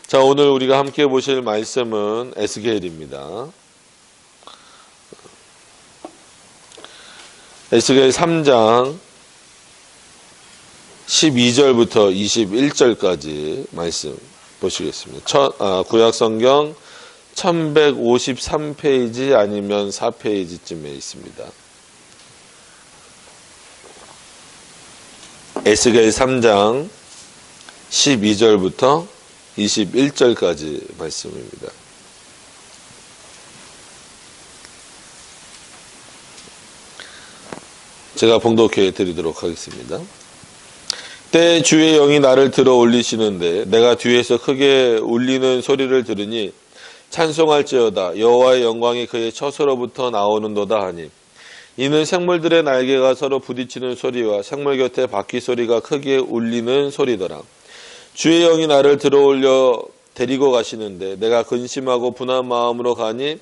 자, 오늘 우리가 함께 보실 말씀은 에스겔입니다. 에스겔 3장 12절부터 21절까지 말씀 보시겠습니다. 구약성경 1153페이지 아니면 4페이지쯤에 있습니다. 에스겔 3장 12절부터 21절까지 말씀입니다. 제가 봉독해 드리도록 하겠습니다. 때 주의 영이 나를 들어 올리시는데 내가 뒤에서 크게 울리는 소리를 들으니 찬송할지어다 여호와의 영광이 그의 처소로부터 나오는도다 하니 이는 생물들의 날개가 서로 부딪히는 소리와 생물 곁에 바퀴 소리가 크게 울리는 소리더라. 주의 영이 나를 들어올려 데리고 가시는데 내가 근심하고 분한 마음으로 가니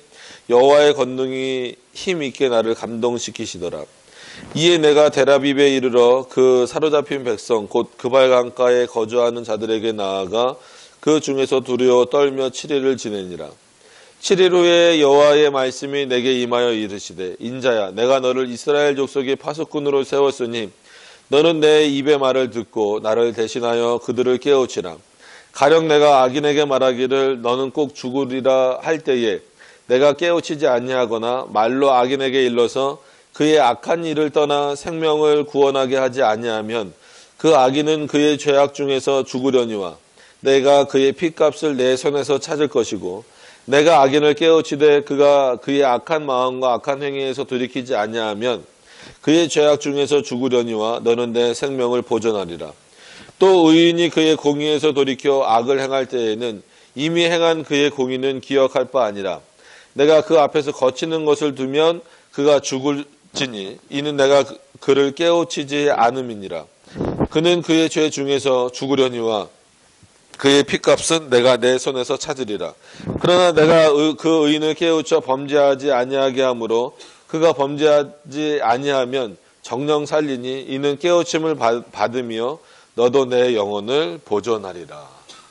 여호와의 권능이 힘 있게 나를 감동시키시더라. 이에 내가 데라빕에 이르러 그 사로잡힌 백성 곧 그발 강가에 거주하는 자들에게 나아가 그 중에서 두려워 떨며 7일을 지내니라. 7일 후에 여호와의 말씀이 내게 임하여 이르시되 인자야 내가 너를 이스라엘 족속의 파수꾼으로 세웠으니 너는 내 입의 말을 듣고 나를 대신하여 그들을 깨우치라. 가령 내가 악인에게 말하기를 너는 꼭 죽으리라 할 때에 내가 깨우치지 아니하거나 말로 악인에게 일러서 그의 악한 일을 떠나 생명을 구원하게 하지 아니하면 그 악인은 그의 죄악 중에서 죽으려니와 내가 그의 핏값을 내 손에서 찾을 것이고 내가 악인을 깨우치되 그가 그의 악한 마음과 악한 행위에서 돌이키지 아니하면 그의 죄악 중에서 죽으려니와 너는 내 생명을 보존하리라. 또 의인이 그의 공의에서 돌이켜 악을 행할 때에는 이미 행한 그의 공의는 기억할 바 아니라 내가 그 앞에서 거치는 것을 두면 그가 죽을지니 이는 내가 그를 깨우치지 않음이니라. 그는 그의 죄 중에서 죽으려니와 그의 핏값은 내가 내 손에서 찾으리라. 그러나 내가 그 의인을 깨우쳐 범죄하지 아니하게 하므로 그가 범죄하지 아니하면 정령 살리니 이는 깨우침을 받으며 너도 내 영혼을 보존하리라.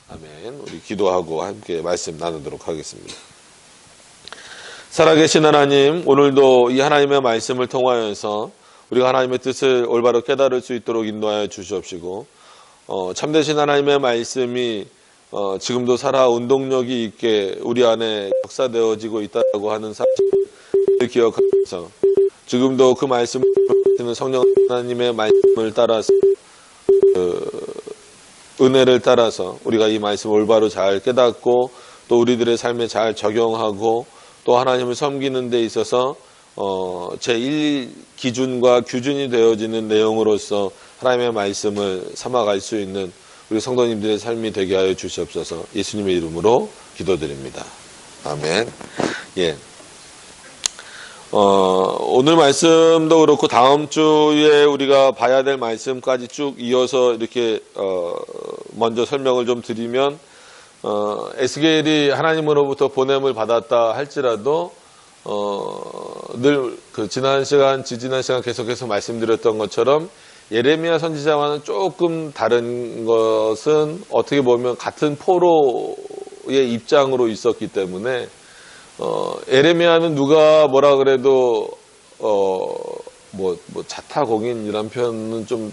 아멘. 우리 기도하고 함께 말씀 나누도록 하겠습니다. 살아계신 하나님, 오늘도 이 하나님의 말씀을 통하여서 우리가 하나님의 뜻을 올바로 깨달을 수 있도록 인도하여 주시옵시고 참되신 하나님의 말씀이 지금도 살아 운동력이 있게 우리 안에 역사되어지고 있다고 하는 사실을 기억하면서 지금도 그 말씀을 주시는 성령 하나님의 말씀을 따라서 은혜를 따라서 우리가 이 말씀을 올바로 잘 깨닫고 또 우리들의 삶에 잘 적용하고 또 하나님을 섬기는 데 있어서 제1 기준과 규준이 되어지는 내용으로서 하나님의 말씀을 삼아갈 수 있는 우리 성도님들의 삶이 되게 하여 주시옵소서. 예수님의 이름으로 기도드립니다. 아멘. 예. 오늘 말씀도 그렇고 다음 주에 우리가 봐야 될 말씀까지 쭉 이어서 이렇게 먼저 설명을 좀 드리면 에스겔이 하나님으로부터 보냄을 받았다 할지라도 늘 그 지난 시간 계속해서 말씀드렸던 것처럼 예레미야 선지자와는 조금 다른 것은 어떻게 보면 같은 포로의 입장으로 있었기 때문에 예레미야는 누가 뭐라 그래도 뭐 자타공인이란 표현은 좀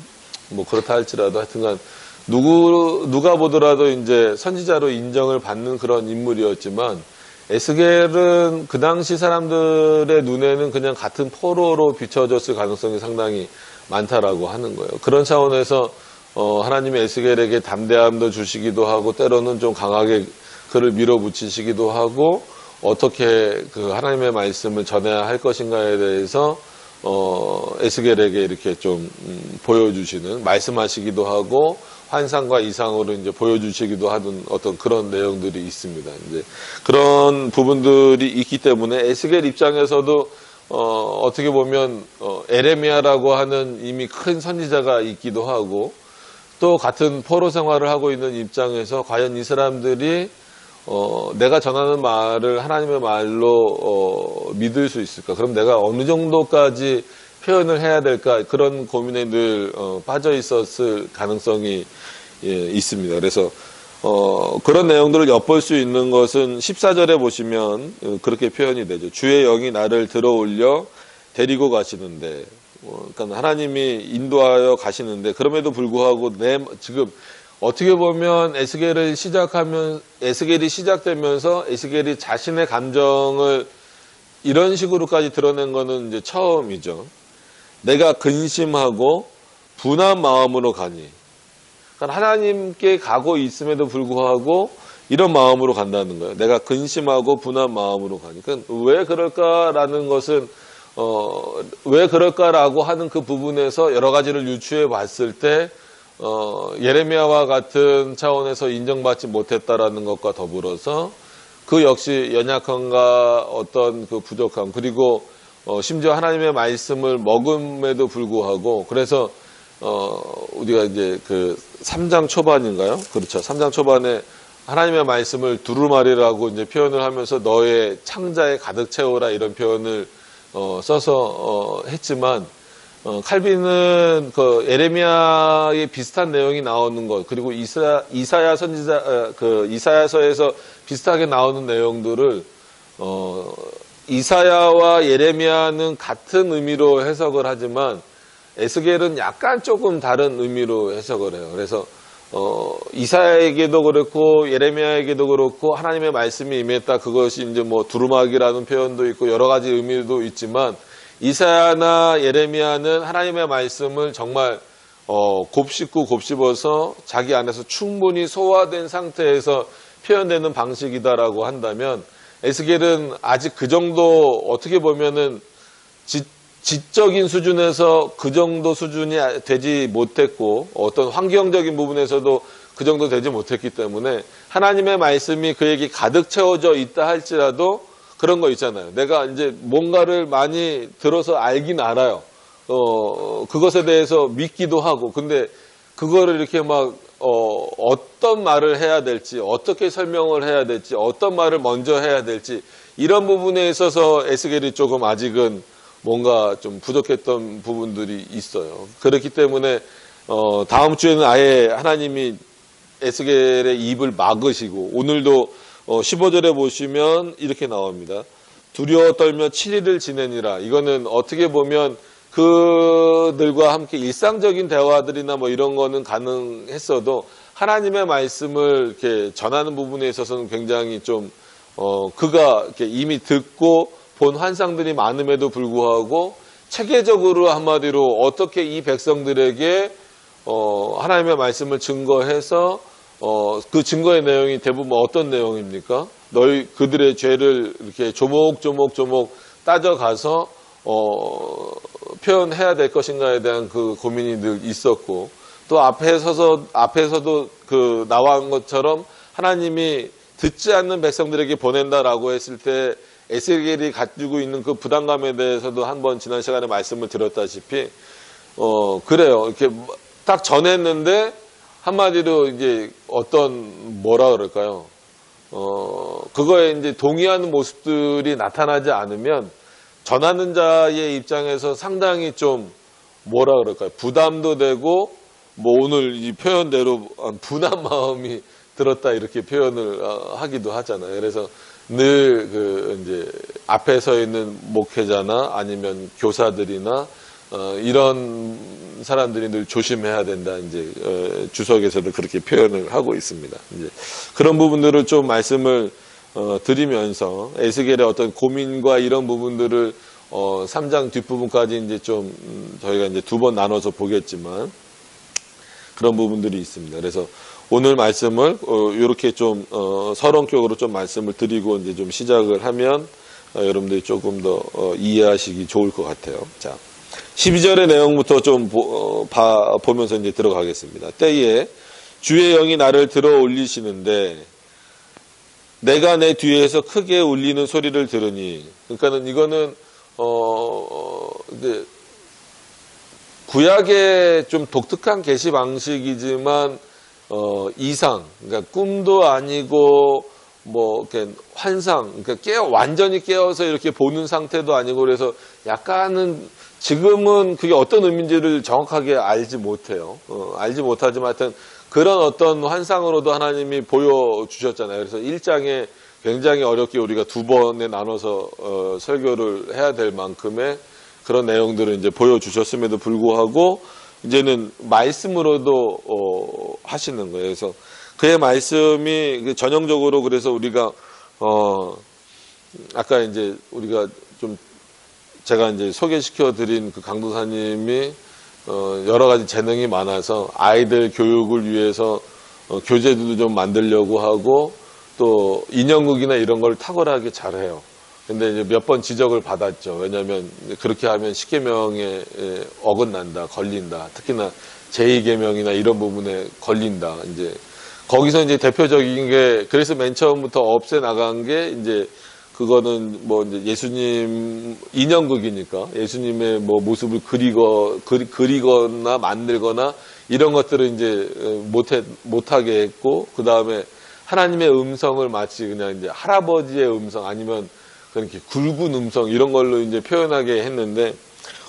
뭐 그렇다 할지라도 하여튼간 누가 보더라도 이제 선지자로 인정을 받는 그런 인물이었지만 에스겔은 그 당시 사람들의 눈에는 그냥 같은 포로로 비춰졌을 가능성이 상당히 많다라고 하는 거예요. 그런 차원에서 하나님이 에스겔에게 담대함도 주시기도 하고 때로는 좀 강하게 그를 밀어붙이시기도 하고 어떻게 그 하나님의 말씀을 전해야 할 것인가에 대해서 에스겔에게 이렇게 좀 보여주시는 말씀하시기도 하고 환상과 이상으로 이제 보여주시기도 하는 어떤 그런 내용들이 있습니다. 이제 그런 부분들이 있기 때문에 에스겔 입장에서도 어떻게 보면 에레미야라고 하는 이미 큰 선지자가 있기도 하고 또 같은 포로 생활을 하고 있는 입장에서 과연 이 사람들이 내가 전하는 말을 하나님의 말로 믿을 수 있을까? 그럼 내가 어느 정도까지 표현을 해야 될까? 그런 고민에 늘 빠져 있었을 가능성이 있습니다. 그래서 그런 내용들을 엿볼 수 있는 것은 14절에 보시면 그렇게 표현이 되죠. 주의 영이 나를 들어 올려 데리고 가시는데, 그러니까 하나님이 인도하여 가시는데, 그럼에도 불구하고 지금 어떻게 보면 에스겔이 시작되면서 에스겔이 자신의 감정을 이런 식으로까지 드러낸 거는 이제 처음이죠. 내가 근심하고 분한 마음으로 가니. 그러니까 하나님께 가고 있음에도 불구하고 이런 마음으로 간다는 거예요. 내가 근심하고 분한 마음으로 가니. 그러니까 왜 그럴까라는 것은 왜 그럴까라고 하는 그 부분에서 여러 가지를 유추해 봤을 때 예레미야와 같은 차원에서 인정받지 못했다라는 것과 더불어서 그 역시 연약함과 어떤 그 부족함, 그리고 심지어 하나님의 말씀을 먹음에도 불구하고, 그래서 우리가 이제 그 3장 초반인가요? 그렇죠. 3장 초반에 하나님의 말씀을 두루마리라고 이제 표현을 하면서 너의 창자에 가득 채워라 이런 표현을 써서 했지만, 칼빈은 그 예레미야의 비슷한 내용이 나오는 것, 그리고 이사야 선지자 이사야서에서 비슷하게 나오는 내용들을 이사야와 예레미야는 같은 의미로 해석을 하지만 에스겔은 약간 조금 다른 의미로 해석을 해요. 그래서 이사야에게도 그렇고 예레미야에게도 그렇고 하나님의 말씀이 임했다. 그것이 이제 뭐 두루마기라는 표현도 있고 여러 가지 의미도 있지만, 이사야나 예레미야는 하나님의 말씀을 정말 곱씹고 곱씹어서 자기 안에서 충분히 소화된 상태에서 표현되는 방식이다라고 한다면, 에스겔은 아직 그 정도, 어떻게 보면은 지적인 수준에서 그 정도 수준이 되지 못했고, 어떤 환경적인 부분에서도 그 정도 되지 못했기 때문에 하나님의 말씀이 그에게 가득 채워져 있다 할지라도 그런 거 있잖아요. 내가 이제 뭔가를 많이 들어서 알긴 알아요. 그것에 대해서 믿기도 하고, 근데 그거를 이렇게 막 어떤 말을 해야 될지, 어떻게 설명을 해야 될지, 어떤 말을 먼저 해야 될지, 이런 부분에 있어서 에스겔이 조금 아직은 뭔가 좀 부족했던 부분들이 있어요. 그렇기 때문에 다음 주에는 아예 하나님이 에스겔의 입을 막으시고, 오늘도 15절에 보시면 이렇게 나옵니다. 두려워 떨며 7일을 지내니라. 이거는 어떻게 보면 그들과 함께 일상적인 대화들이나 뭐 이런 거는 가능했어도 하나님의 말씀을 이렇게 전하는 부분에 있어서는 굉장히 좀 그가 이렇게 이미 듣고 본 환상들이 많음에도 불구하고 체계적으로 한마디로 어떻게 이 백성들에게 하나님의 말씀을 증거해서 그 증거의 내용이 대부분 어떤 내용입니까? 그들의 죄를 이렇게 조목조목 따져가서 표현해야 될 것인가에 대한 그 고민이 늘 있었고, 또 앞에서도 그 나온 것처럼 하나님이 듣지 않는 백성들에게 보낸다라고 했을 때 에스겔이 가지고 있는 그 부담감에 대해서도 한번 지난 시간에 말씀을 드렸다시피 그래요. 이렇게 딱 전했는데 한마디로 이제 어떤 뭐라 그럴까요? 그거에 이제 동의하는 모습들이 나타나지 않으면 전하는 자의 입장에서 상당히 좀 뭐라 그럴까요? 부담도 되고, 뭐 오늘 이 표현대로 분한 마음이 들었다 이렇게 표현을 하기도 하잖아요. 그래서 늘 이제 앞에 서 있는 목회자나 아니면 교사들이나 이런 사람들이 늘 조심해야 된다. 이제 주석에서도 그렇게 표현을 하고 있습니다. 이제 그런 부분들을 좀 말씀을 드리면서 에스겔의 어떤 고민과 이런 부분들을 3장 뒷부분까지 이제 좀 저희가 이제 두 번 나눠서 보겠지만 그런 부분들이 있습니다. 그래서 오늘 말씀을 이렇게 좀 서론격으로 좀 말씀을 드리고 이제 좀 시작을 하면 여러분들이 조금 더 이해하시기 좋을 것 같아요. 자, 12절의 내용부터 좀 보면서 이제 들어가겠습니다. 때에 주의 영이 나를 들어 올리시는데 내가 내 뒤에서 크게 울리는 소리를 들으니, 그러니까는 이거는 이제 구약의 좀 독특한 계시 방식이지만 이상, 그러니까 꿈도 아니고 뭐 이렇게 환상, 그러니까 완전히 깨어서 이렇게 보는 상태도 아니고, 그래서 약간은 지금은 그게 어떤 의미인지를 정확하게 알지 못해요. 알지 못하지만 하여튼 그런 어떤 환상으로도 하나님이 보여주셨잖아요. 그래서 1장에 굉장히 어렵게 우리가 두 번에 나눠서 설교를 해야 될 만큼의 그런 내용들을 이제 보여주셨음에도 불구하고 이제는 말씀으로도 하시는 거예요. 그래서 그의 말씀이 전형적으로 그래서 우리가 아까 이제 우리가 좀 제가 이제 소개시켜 드린 그 강도사님이 여러 가지 재능이 많아서 아이들 교육을 위해서 교재들도 좀 만들려고 하고 또 인형극이나 이런 걸 탁월하게 잘해요. 근데 이제 몇 번 지적을 받았죠. 왜냐하면 그렇게 하면 십계명에 어긋난다, 걸린다. 특히나 제2계명이나 이런 부분에 걸린다. 이제 거기서 이제 대표적인 게 그래서 맨 처음부터 없애 나간 게 이제 그거는 뭐 이제 예수님 인형극이니까 예수님의 뭐 모습을 그리거나 만들거나 이런 것들을 이제 못하게 했고 그 다음에 하나님의 음성을 마치 그냥 이제 할아버지의 음성 아니면 그렇게 굵은 음성 이런 걸로 이제 표현하게 했는데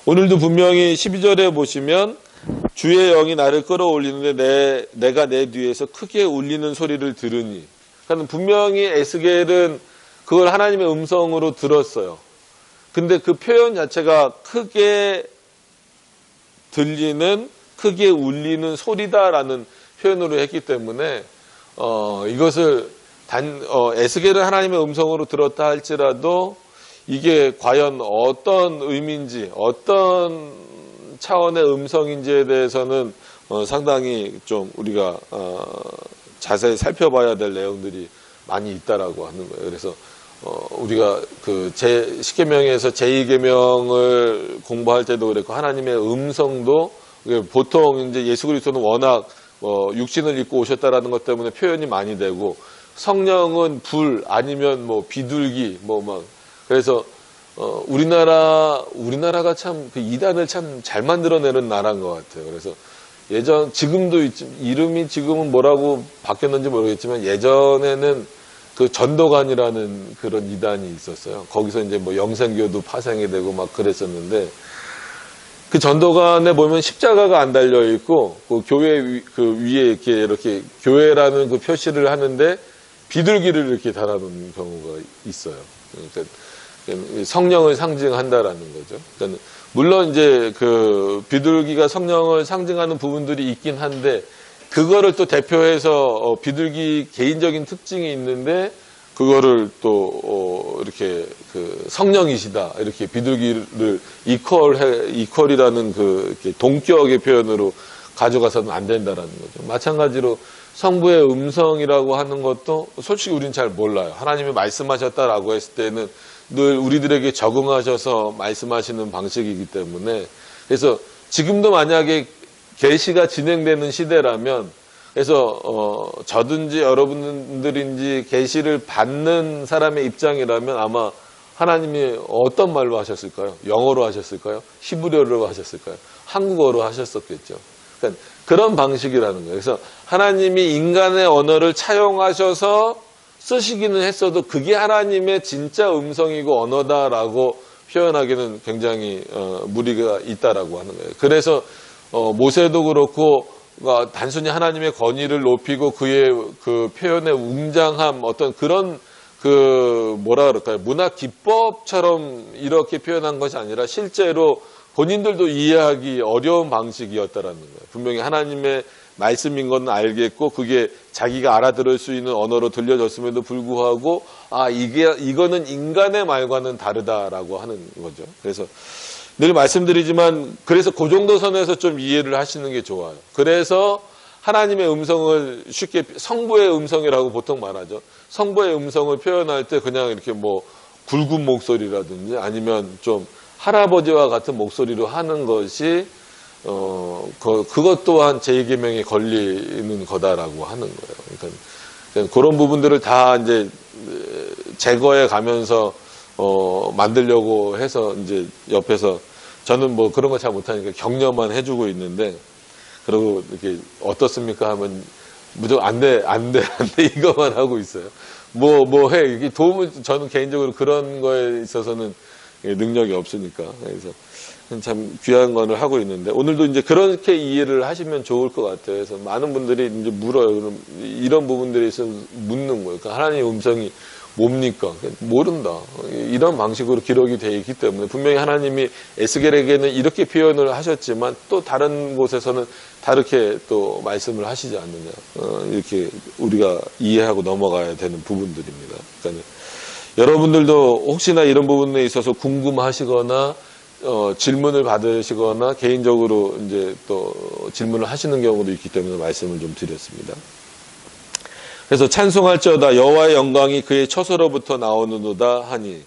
오늘도 분명히 12절에 보시면 주의 영이 나를 끌어올리는데 내가 내 뒤에서 크게 울리는 소리를 들으니 그러니까 분명히 에스겔은 그걸 하나님의 음성으로 들었어요. 근데 그 표현 자체가 크게 들리는 크게 울리는 소리다라는 표현으로 했기 때문에 이것을 에스겔은 하나님의 음성으로 들었다 할지라도 이게 과연 어떤 의미인지 어떤 차원의 음성인지에 대해서는 상당히 좀 우리가 자세히 살펴봐야 될 내용들이 많이 있다라고 하는 거예요. 그래서 우리가 그 십계명에서 제2계명을 공부할 때도 그랬고 하나님의 음성도 보통 이제 예수 그리스도는 워낙 육신을 입고 오셨다라는 것 때문에 표현이 많이 되고 성령은 불 아니면 뭐 비둘기 뭐 막 그래서 우리나라가 참 그 이단을 참 잘 만들어내는 나라인 것 같아요. 그래서 지금도 이름이 지금은 뭐라고 바뀌었는지 모르겠지만 예전에는 그 전도관이라는 그런 이단이 있었어요. 거기서 이제 뭐 영생교도 파생이 되고 막 그랬었는데 그 전도관에 보면 십자가가 안 달려 있고 그 교회 그 위에 이렇게 교회라는 그 표시를 하는데 비둘기를 이렇게 달아놓은 경우가 있어요. 그러니까 성령을 상징한다라는 거죠. 그러니까 물론 이제 그 비둘기가 성령을 상징하는 부분들이 있긴 한데 그거를 또 대표해서 비둘기 개인적인 특징이 있는데 그거를 또 이렇게 그 성령이시다 이렇게 비둘기를 이퀄이라는 그 동격의 표현으로 가져가서는 안 된다라는 거죠. 마찬가지로 성부의 음성이라고 하는 것도 솔직히 우리는 잘 몰라요. 하나님이 말씀하셨다라고 했을 때는 늘 우리들에게 적응하셔서 말씀하시는 방식이기 때문에 그래서 지금도 만약에 계시가 진행되는 시대라면 그래서 저든지 여러분들인지 계시를 받는 사람의 입장이라면 아마 하나님이 어떤 말로 하셨을까요? 영어로 하셨을까요? 히브리어로 하셨을까요? 한국어로 하셨었겠죠. 그러니까 그런 방식이라는 거예요. 그래서 하나님이 인간의 언어를 차용하셔서 쓰시기는 했어도 그게 하나님의 진짜 음성이고 언어다라고 표현하기는 굉장히 무리가 있다라고 하는 거예요. 그래서 모세도 그렇고 단순히 하나님의 권위를 높이고 그의 그 표현의 웅장함 어떤 그런 그 뭐라 그럴까요? 문학 기법처럼 이렇게 표현한 것이 아니라 실제로 본인들도 이해하기 어려운 방식이었다라는 거예요. 분명히 하나님의 말씀인 건 알겠고 그게 자기가 알아들을 수 있는 언어로 들려졌음에도 불구하고 이거는 인간의 말과는 다르다라고 하는 거죠. 그래서 늘 말씀드리지만 그래서 그 정도 선에서 좀 이해를 하시는 게 좋아요. 그래서 하나님의 음성을 쉽게 성부의 음성이라고 보통 말하죠. 성부의 음성을 표현할 때 그냥 이렇게 뭐 굵은 목소리라든지 아니면 좀 할아버지와 같은 목소리로 하는 것이 그것 또한 제2계명에 걸리는 거다라고 하는 거예요. 그러니까 그런 부분들을 다 이제 제거해 가면서 만들려고 해서 이제 옆에서 저는 뭐 그런 거 잘 못하니까 격려만 해주고 있는데 그리고 이렇게 어떻습니까 하면 무조건 안 돼 이거만 하고 있어요. 뭐 해. 이게 도움을 저는 개인적으로 그런 거에 있어서는 능력이 없으니까. 그래서 참 귀한 거를 하고 있는데 오늘도 이제 그렇게 이해를 하시면 좋을 것 같아요. 그래서 많은 분들이 이제 물어요. 그럼 이런 부분들에 있어서 묻는 거예요. 그러니까 하나님의 음성이 뭡니까? 모른다. 이런 방식으로 기록이 되어 있기 때문에 분명히 하나님이 에스겔에게는 이렇게 표현을 하셨지만 또 다른 곳에서는 다르게 또 말씀을 하시지 않느냐. 이렇게 우리가 이해하고 넘어가야 되는 부분들입니다. 그러니까 여러분들도 혹시나 이런 부분에 있어서 궁금하시거나 질문을 받으시거나 개인적으로 이제 또 질문을 하시는 경우도 있기 때문에 말씀을 좀 드렸습니다. 그래서 찬송할지어다 여호와의 영광이 그의 처소로부터 나오는도다 하니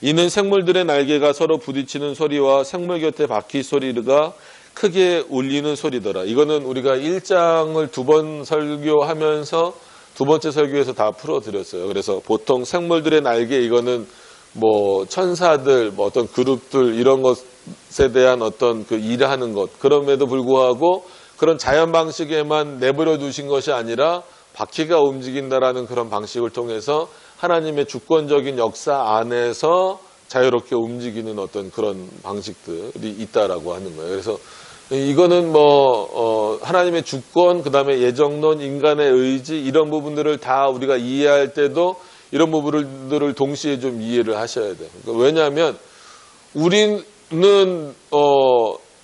이는 생물들의 날개가 서로 부딪히는 소리와 생물 곁에 바퀴 소리가 크게 울리는 소리더라. 이거는 우리가 1장을 2번 설교하면서 두 번째 설교에서 다 풀어드렸어요. 그래서 보통 생물들의 날개 이거는 뭐 천사들, 뭐 어떤 그룹들 이런 것에 대한 어떤 그 일하는 것 그럼에도 불구하고 그런 자연 방식에만 내버려 두신 것이 아니라 바퀴가 움직인다라는 그런 방식을 통해서 하나님의 주권적인 역사 안에서 자유롭게 움직이는 어떤 그런 방식들이 있다라고 하는 거예요. 그래서 이거는 하나님의 주권, 그 다음에 예정론, 인간의 의지 이런 부분들을 다 우리가 이해할 때도 이런 부분들을 동시에 좀 이해를 하셔야 돼요. 그러니까 왜냐하면 우리는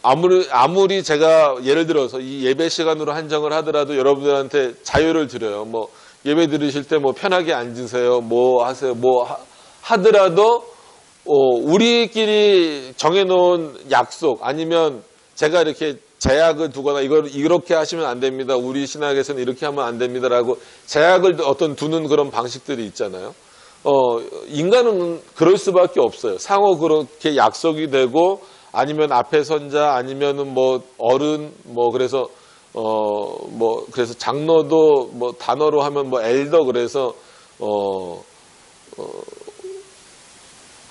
아무리 제가 예를 들어서 이 예배 시간으로 한정을 하더라도 여러분들한테 자유를 드려요. 뭐 예배 들으실 때 뭐 편하게 앉으세요. 뭐 하세요. 뭐 하더라도 우리끼리 정해놓은 약속 아니면 제가 이렇게 제약을 두거나 이걸 이렇게 하시면 안 됩니다. 우리 신학에서는 이렇게 하면 안 됩니다라고 제약을 두는 그런 방식들이 있잖아요. 인간은 그럴 수밖에 없어요. 상호 그렇게 약속이 되고 아니면 앞에 선자 아니면은 뭐 어른 그래서 그래서 장로도 뭐 단어로 하면 뭐 엘더 그래서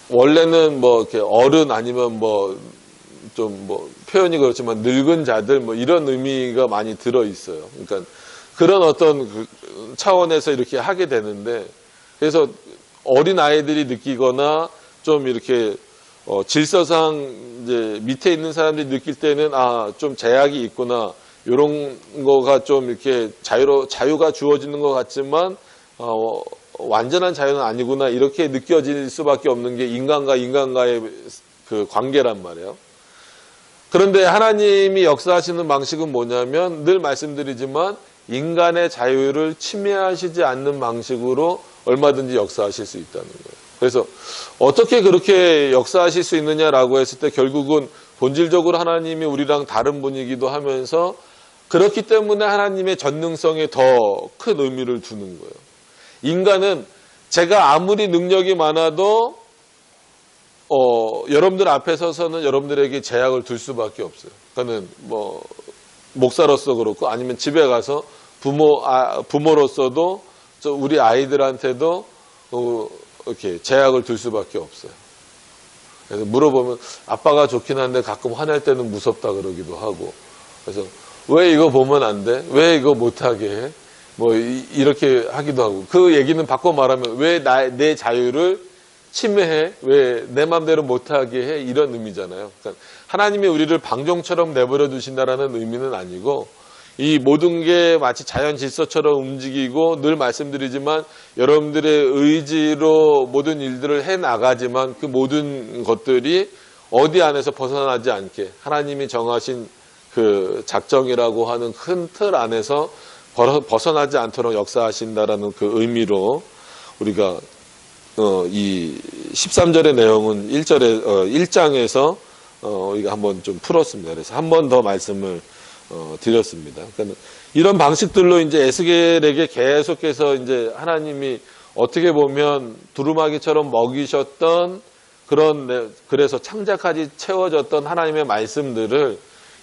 원래는 뭐 이렇게 어른 아니면 좀 표현이 그렇지만 늙은 자들 이런 의미가 많이 들어 있어요. 그러니까 그런 어떤 차원에서 이렇게 하게 되는데 그래서 어린 아이들이 느끼거나 좀 이렇게 질서상 이제 밑에 있는 사람들이 느낄 때는 좀 제약이 있구나. 이런 거가 좀 이렇게 자유가 주어지는 것 같지만 완전한 자유는 아니구나. 이렇게 느껴질 수밖에 없는 게 인간과의 그 관계란 말이에요. 그런데 하나님이 역사하시는 방식은 뭐냐면 늘 말씀드리지만 인간의 자유를 침해하시지 않는 방식으로 얼마든지 역사하실 수 있다는 거예요. 그래서 어떻게 그렇게 역사하실 수 있느냐라고 했을 때 결국은 본질적으로 하나님이 우리랑 다른 분이기도 하면서 그렇기 때문에 하나님의 전능성에 더 큰 의미를 두는 거예요. 인간은 제가 아무리 능력이 많아도 여러분들 앞에 서서는 여러분들에게 제약을 둘 수밖에 없어요. 그러니까는 목사로서 그렇고 아니면 집에 가서 부모로서도 우리 아이들한테도 이렇게 제약을 둘 수밖에 없어요. 그래서 물어보면 아빠가 좋긴 한데 가끔 화낼 때는 무섭다 그러기도 하고 그래서 왜 이거 보면 안 돼? 왜 이거 못하게 해? 이렇게 하기도 하고 그 얘기는 바꿔 말하면 왜 내 자유를 침해해? 왜 내 맘대로 못하게 해? 이런 의미잖아요. 그러니까 하나님이 우리를 방종처럼 내버려 두신다라는 의미는 아니고 이 모든 게 마치 자연 질서처럼 움직이고 늘 말씀드리지만 여러분들의 의지로 모든 일들을 해나가지만 그 모든 것들이 어디 안에서 벗어나지 않게 하나님이 정하신 그 작정이라고 하는 큰 틀 안에서 벗어나지 않도록 역사하신다라는 그 의미로 우리가 이 13절의 내용은 1장에서 우리가 한번 좀 풀었습니다. 그래서 한 번 더 말씀을 드렸습니다. 그러니까 이런 방식들로 이제 에스겔에게 계속해서 이제 하나님이 어떻게 보면 두루마기처럼 먹이셨던 그래서 창자까지 채워졌던 하나님의 말씀들을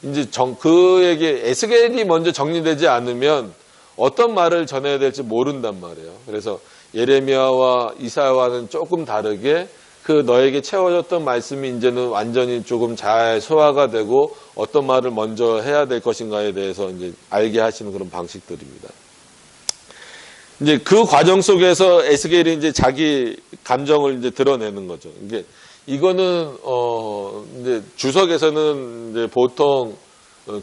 이제 그에게 에스겔이 먼저 정리되지 않으면 어떤 말을 전해야 될지 모른단 말이에요. 그래서 예레미야와 이사야와는 조금 다르게 그 너에게 채워졌던 말씀이 이제는 완전히 조금 잘 소화가 되고 어떤 말을 먼저 해야 될 것인가에 대해서 이제 알게 하시는 그런 방식들입니다. 이제 그 과정 속에서 에스겔이 이제 자기 감정을 이제 드러내는 거죠. 이게 이거는 이제 주석에서는 이제 보통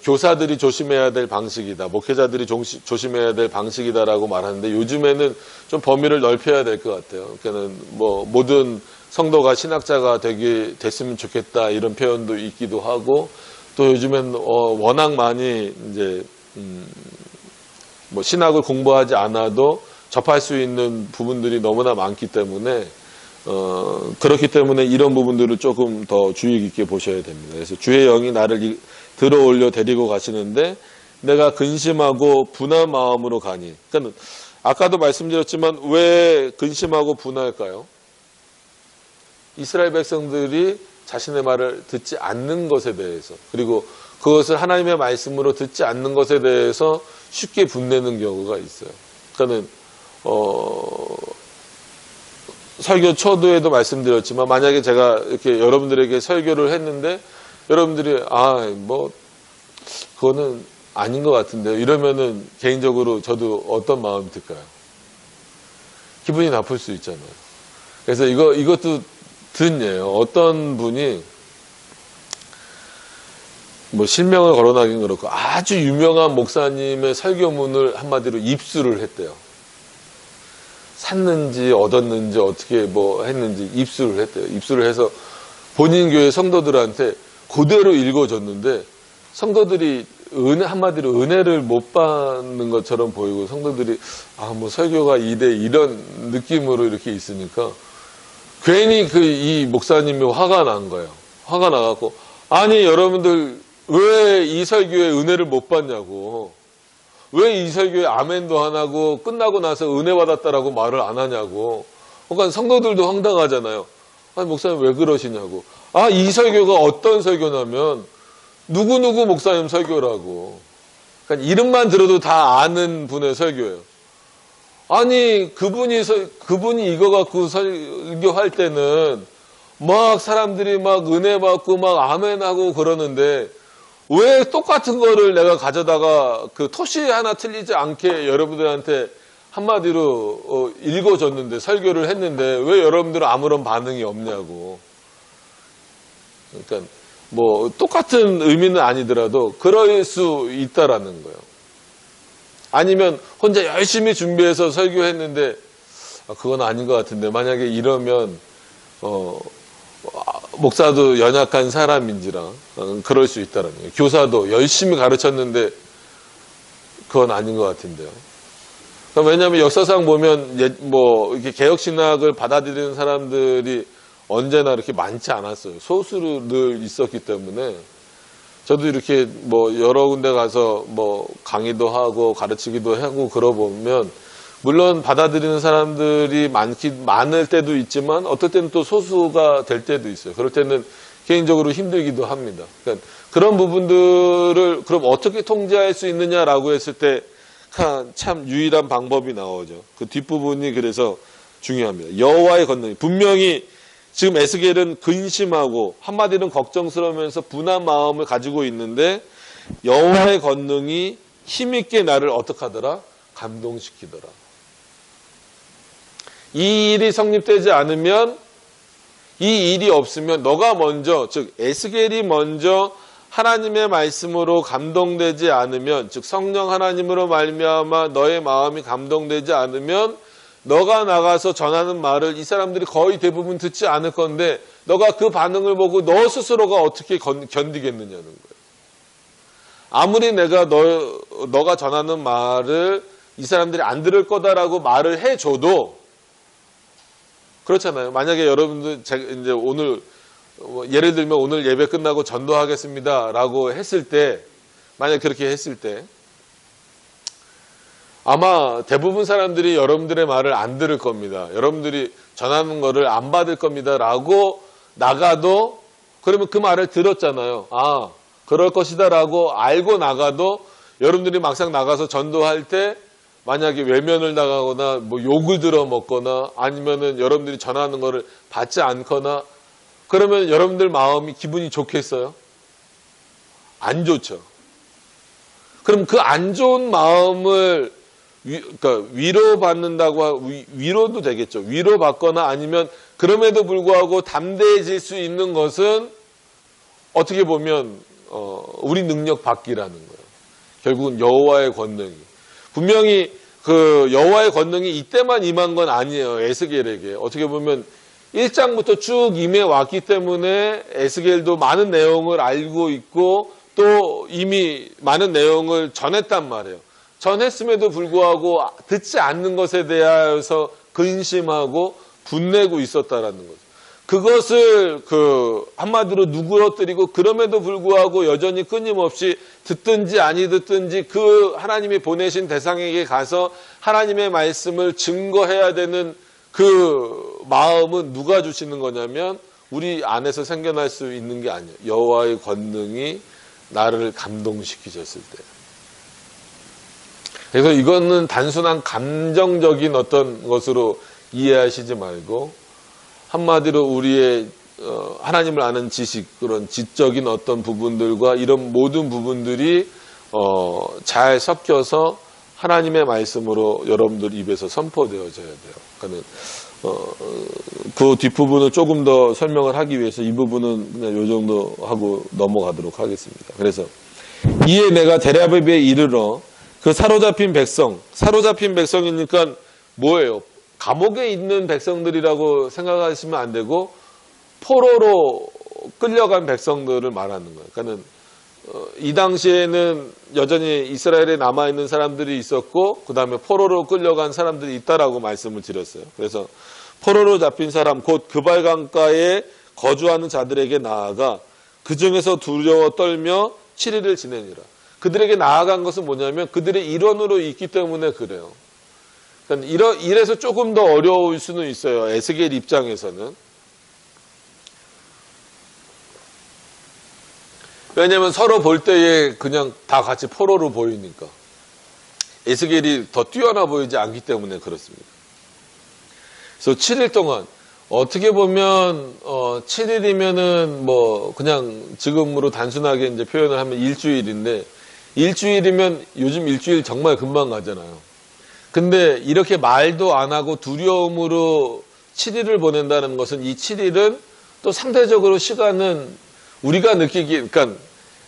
교사들이 조심해야 될 방식이다, 목회자들이 조심해야 될 방식이다라고 말하는데, 요즘에는 좀 범위를 넓혀야 될 것 같아요. 그러니까는 뭐 모든 성도가 신학자가 됐으면 좋겠다 이런 표현도 있기도 하고, 또 요즘엔 워낙 많이 이제 뭐 신학을 공부하지 않아도 접할 수 있는 부분들이 너무나 많기 때문에 그렇기 때문에 이런 부분들을 조금 더 주의 깊게 보셔야 됩니다. 그래서 주의 영이 나를 들어 올려 데리고 가시는데 내가 근심하고 분한 마음으로 가니. 그러니까 아까도 말씀드렸지만 왜 근심하고 분할까요? 이스라엘 백성들이 자신의 말을 듣지 않는 것에 대해서, 그리고 그것을 하나님의 말씀으로 듣지 않는 것에 대해서 쉽게 분내는 경우가 있어요. 그러니까는 설교 초도에도 말씀드렸지만, 만약에 제가 이렇게 여러분들에게 설교를 했는데 여러분들이 뭐 그거는 아닌 것 같은데요, 이러면은 개인적으로 저도 어떤 마음이 들까요? 기분이 나쁠 수 있잖아요. 그래서 이것도 든 예요. 어떤 분이 뭐 실명을 거론하긴 그렇고 아주 유명한 목사님의 설교문을 한마디로 입수를 했대요. 샀는지 얻었는지 어떻게 뭐 했는지 입수를 했대요. 입수를 해서 본인 교회 성도들한테 그대로 읽어줬는데, 성도들이 한마디로 은혜를 못 받는 것처럼 보이고, 성도들이 뭐 설교가 이런 느낌으로 이렇게 있으니까 괜히 이 목사님이 화가 난 거예요. 화가 나갖고, 아니 여러분들 왜 이 설교에 은혜를 못 받냐고, 왜 이 설교에 아멘도 안 하고 끝나고 나서 은혜 받았다라고 말을 안 하냐고. 그러니까 성도들도 황당하잖아요. 아니 목사님 왜 그러시냐고. 이 설교가 어떤 설교냐면 누구누구 목사님 설교라고. 그러니까 이름만 들어도 다 아는 분의 설교예요. 아니 그분이 이거 갖고 설교할 때는 막 사람들이 막 은혜 받고 막 아멘하고 그러는데, 왜 똑같은 거를 내가 가져다가 그 토시 하나 틀리지 않게 여러분들한테 한마디로 읽어줬는데, 설교를 했는데 왜 여러분들은 아무런 반응이 없냐고. 그러니까 뭐 똑같은 의미는 아니더라도 그럴 수 있다라는 거예요. 아니면 혼자 열심히 준비해서 설교했는데 그건 아닌 것 같은데, 만약에 이러면 목사도 연약한 사람인지라 그럴 수 있다라는 거예요. 교사도 열심히 가르쳤는데 그건 아닌 것 같은데요. 왜냐하면 역사상 보면 뭐 이렇게 개혁신학을 받아들이는 사람들이 언제나 이렇게 많지 않았어요. 소수로 늘 있었기 때문에, 저도 이렇게 뭐 여러 군데 가서 뭐 강의도 하고 가르치기도 하고 그러보면, 물론 받아들이는 사람들이 많을 때도 있지만 어떨 때는 또 소수가 될 때도 있어요. 그럴 때는 개인적으로 힘들기도 합니다. 그러니까 그런 부분들을 그럼 어떻게 통제할 수 있느냐라고 했을 때 참 유일한 방법이 나오죠. 그 뒷부분이 그래서 중요합니다. 여호와의 권능이, 분명히 지금 에스겔은 근심하고 한마디로는 걱정스러우면서 분한 마음을 가지고 있는데, 여호와의 권능이 힘있게 나를 어떻게 하더라? 감동시키더라. 이 일이 성립되지 않으면, 이 일이 없으면 너가 먼저, 즉 에스겔이 먼저 하나님의 말씀으로 감동되지 않으면, 즉 성령 하나님으로 말미암아 너의 마음이 감동되지 않으면 너가 나가서 전하는 말을 이 사람들이 거의 대부분 듣지 않을 건데, 너가 그 반응을 보고 너 스스로가 어떻게 견디겠느냐는 거예요. 아무리 내가 너가 전하는 말을 이 사람들이 안 들을 거다라고 말을 해줘도, 그렇잖아요. 만약에 여러분들 이제 오늘 예를 들면 오늘 예배 끝나고 전도하겠습니다라고 했을 때, 만약 그렇게 했을 때 아마 대부분 사람들이 여러분들의 말을 안 들을 겁니다. 여러분들이 전하는 거를 안 받을 겁니다라고 나가도, 그러면 그 말을 들었잖아요. 그럴 것이다라고 알고 나가도, 여러분들이 막상 나가서 전도할 때 만약에 외면을 당하거나 뭐 욕을 들어 먹거나 아니면은 여러분들이 전하는 거를 받지 않거나, 그러면 여러분들 마음이 기분이 좋겠어요? 안 좋죠. 그럼 그 안 좋은 마음을 그러니까 위로받는다고, 위로도 되겠죠. 위로받거나 아니면 그럼에도 불구하고 담대해질 수 있는 것은 어떻게 보면 우리 능력 밖이라는 거예요. 결국은 여호와의 권능이. 분명히 그 여호와의 권능이 이때만 임한 건 아니에요. 에스겔에게. 어떻게 보면 1장부터 쭉 임해 왔기 때문에 에스겔도 많은 내용을 알고 있고 또 이미 많은 내용을 전했단 말이에요. 전했음에도 불구하고 듣지 않는 것에 대하여서 근심하고 분내고 있었다라는 거죠. 그것을 한마디로 누그러뜨리고 그럼에도 불구하고 여전히 끊임없이 듣든지 아니 듣든지 그 하나님이 보내신 대상에게 가서 하나님의 말씀을 증거해야 되는 그 마음은 누가 주시는 거냐면 우리 안에서 생겨날 수 있는 게 아니에요. 여호와의 권능이 나를 감동시키셨을 때. 그래서 이거는 단순한 감정적인 어떤 것으로 이해하시지 말고 한마디로 우리의 하나님을 아는 지식, 그런 지적인 어떤 부분들과 이런 모든 부분들이 잘 섞여서 하나님의 말씀으로 여러분들 입에서 선포되어져야 돼요. 그러니까 그 뒷부분을 조금 더 설명을 하기 위해서 이 부분은 그냥 요 정도 하고 넘어가도록 하겠습니다. 그래서 이에 내가 데라베베에 이르러 그 사로잡힌 백성이니까 뭐예요? 감옥에 있는 백성들이라고 생각하시면 안 되고 포로로 끌려간 백성들을 말하는 거예요. 그러니까 이 당시에는 여전히 이스라엘에 남아있는 사람들이 있었고 그 다음에 포로로 끌려간 사람들이 있다라고 말씀을 드렸어요. 그래서 포로로 잡힌 사람 곧 그발강가에 거주하는 자들에게 나아가 그 중에서 두려워 떨며 7일을 지내니라. 그들에게 나아간 것은 뭐냐면 그들의 일원으로 있기 때문에 그래요. 그러니까 이래서 조금 더 어려울 수는 있어요. 에스겔 입장에서는. 왜냐하면 서로 볼 때에 그냥 다 같이 포로로 보이니까. 에스겔이 더 뛰어나 보이지 않기 때문에 그렇습니다. 그래서 7일 동안 어떻게 보면 7일이면은 뭐 그냥 지금으로 단순하게 이제 표현을 하면 일주일인데 일주일이면 요즘 일주일 정말 금방 가잖아요. 근데 이렇게 말도 안 하고 두려움으로 7일을 보낸다는 것은 이 7일은 또 상대적으로 시간은 우리가 그러니까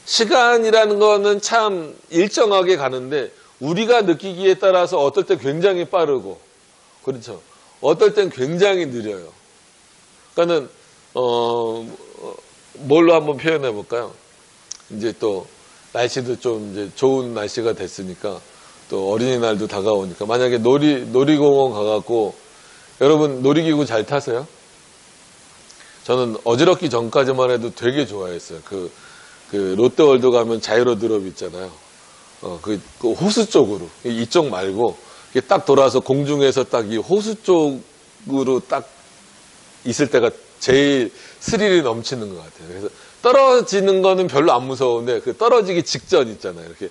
시간이라는 거는 참 일정하게 가는데 우리가 느끼기에 따라서 어떨 때 굉장히 빠르고 그렇죠. 어떨 땐 굉장히 느려요. 그러니까는 뭘로 한번 표현해 볼까요? 이제 또 날씨도 좀 이제 좋은 날씨가 됐으니까 또 어린이날도 다가오니까 만약에 놀이공원 가갖고 여러분 놀이기구 잘 타세요? 저는 어지럽기 전까지만 해도 되게 좋아했어요. 그 롯데월드 가면 자이로드롭 있잖아요. 그 호수 쪽으로 이쪽 말고 딱 돌아서 공중에서 딱 이 호수 쪽으로 딱 있을 때가 제일 스릴이 넘치는 것 같아요. 그래서 떨어지는 거는 별로 안 무서운데 그 떨어지기 직전 있잖아요. 이렇게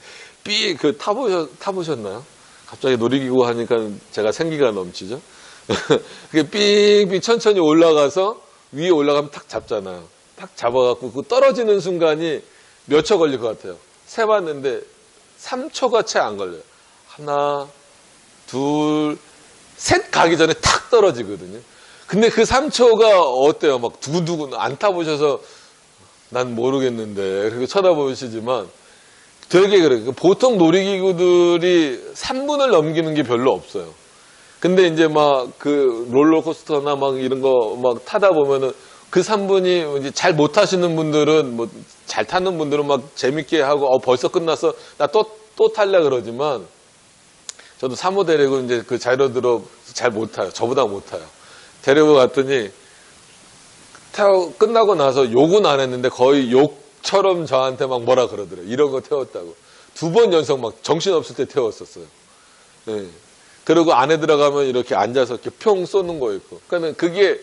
타보셨나요? 갑자기 놀이기구 하니까 제가 생기가 넘치죠. 그게 삑삑 천천히 올라가서 위에 올라가면 탁 잡잖아요. 탁 잡아갖고 그 떨어지는 순간이 몇 초 걸릴 것 같아요. 세봤는데 3초가 채 안 걸려요. 하나, 둘, 셋 가기 전에 탁 떨어지거든요. 근데 그 3초가 어때요? 막 두근두근 안 타보셔서 난 모르겠는데 그렇게 쳐다보시지만 되게 그래요. 보통 놀이기구들이 3분을 넘기는 게 별로 없어요. 근데 이제 막 그 롤러코스터나 막 이런 거 막 타다 보면은 그 3분이 이제 잘 못 타시는 분들은 뭐 잘 타는 분들은 막 재밌게 하고 벌써 끝났어. 나 또 탈래 그러지만 저도 사모 데리고 이제 그 자이로드롭 잘 못 타요. 저보다 못 타요. 데리고 갔더니 끝나고 나서 욕은 안 했는데 거의 욕처럼 저한테 막 뭐라 그러더래요. 이런 거 태웠다고. 2번 연속 막 정신없을 때 태웠었어요. 네. 그리고 안에 들어가면 이렇게 앉아서 이렇게 평 쏘는 거 있고. 그러니까 그게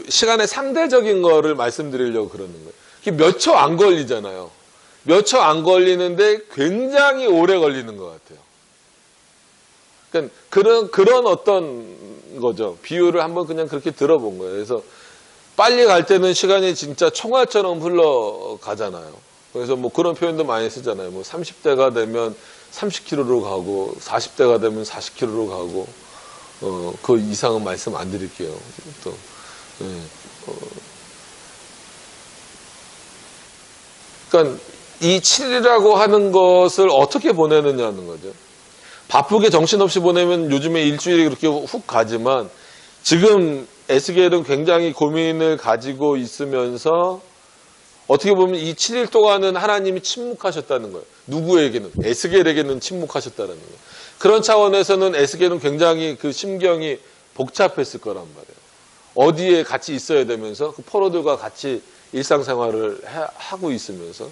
시간의 상대적인 거를 말씀드리려고 그러는 거예요. 그게 몇 초 안 걸리잖아요. 몇 초 안 걸리는데 굉장히 오래 걸리는 것 같아요. 그러니까 그런 어떤 거죠. 비유를 한번 그냥 그렇게 들어본 거예요. 그래서 빨리 갈 때는 시간이 진짜 총알처럼 흘러가잖아요. 그래서 뭐 그런 표현도 많이 쓰잖아요. 뭐 30대가 되면 30km로 가고 40대가 되면 40km로 가고 그 이상은 말씀 안 드릴게요. 또 그러니까 이 7이라고 하는 것을 어떻게 보내느냐는 거죠. 바쁘게 정신없이 보내면 요즘에 일주일이 그렇게 훅 가지만 지금 에스겔은 굉장히 고민을 가지고 있으면서 어떻게 보면 이 7일 동안은 하나님이 침묵하셨다는 거예요. 누구에게는? 에스겔에게는 침묵하셨다는 거예요. 그런 차원에서는 에스겔은 굉장히 그 심경이 복잡했을 거란 말이에요. 어디에 같이 있어야 되면서 그 포로들과 같이 일상생활을 하고 있으면서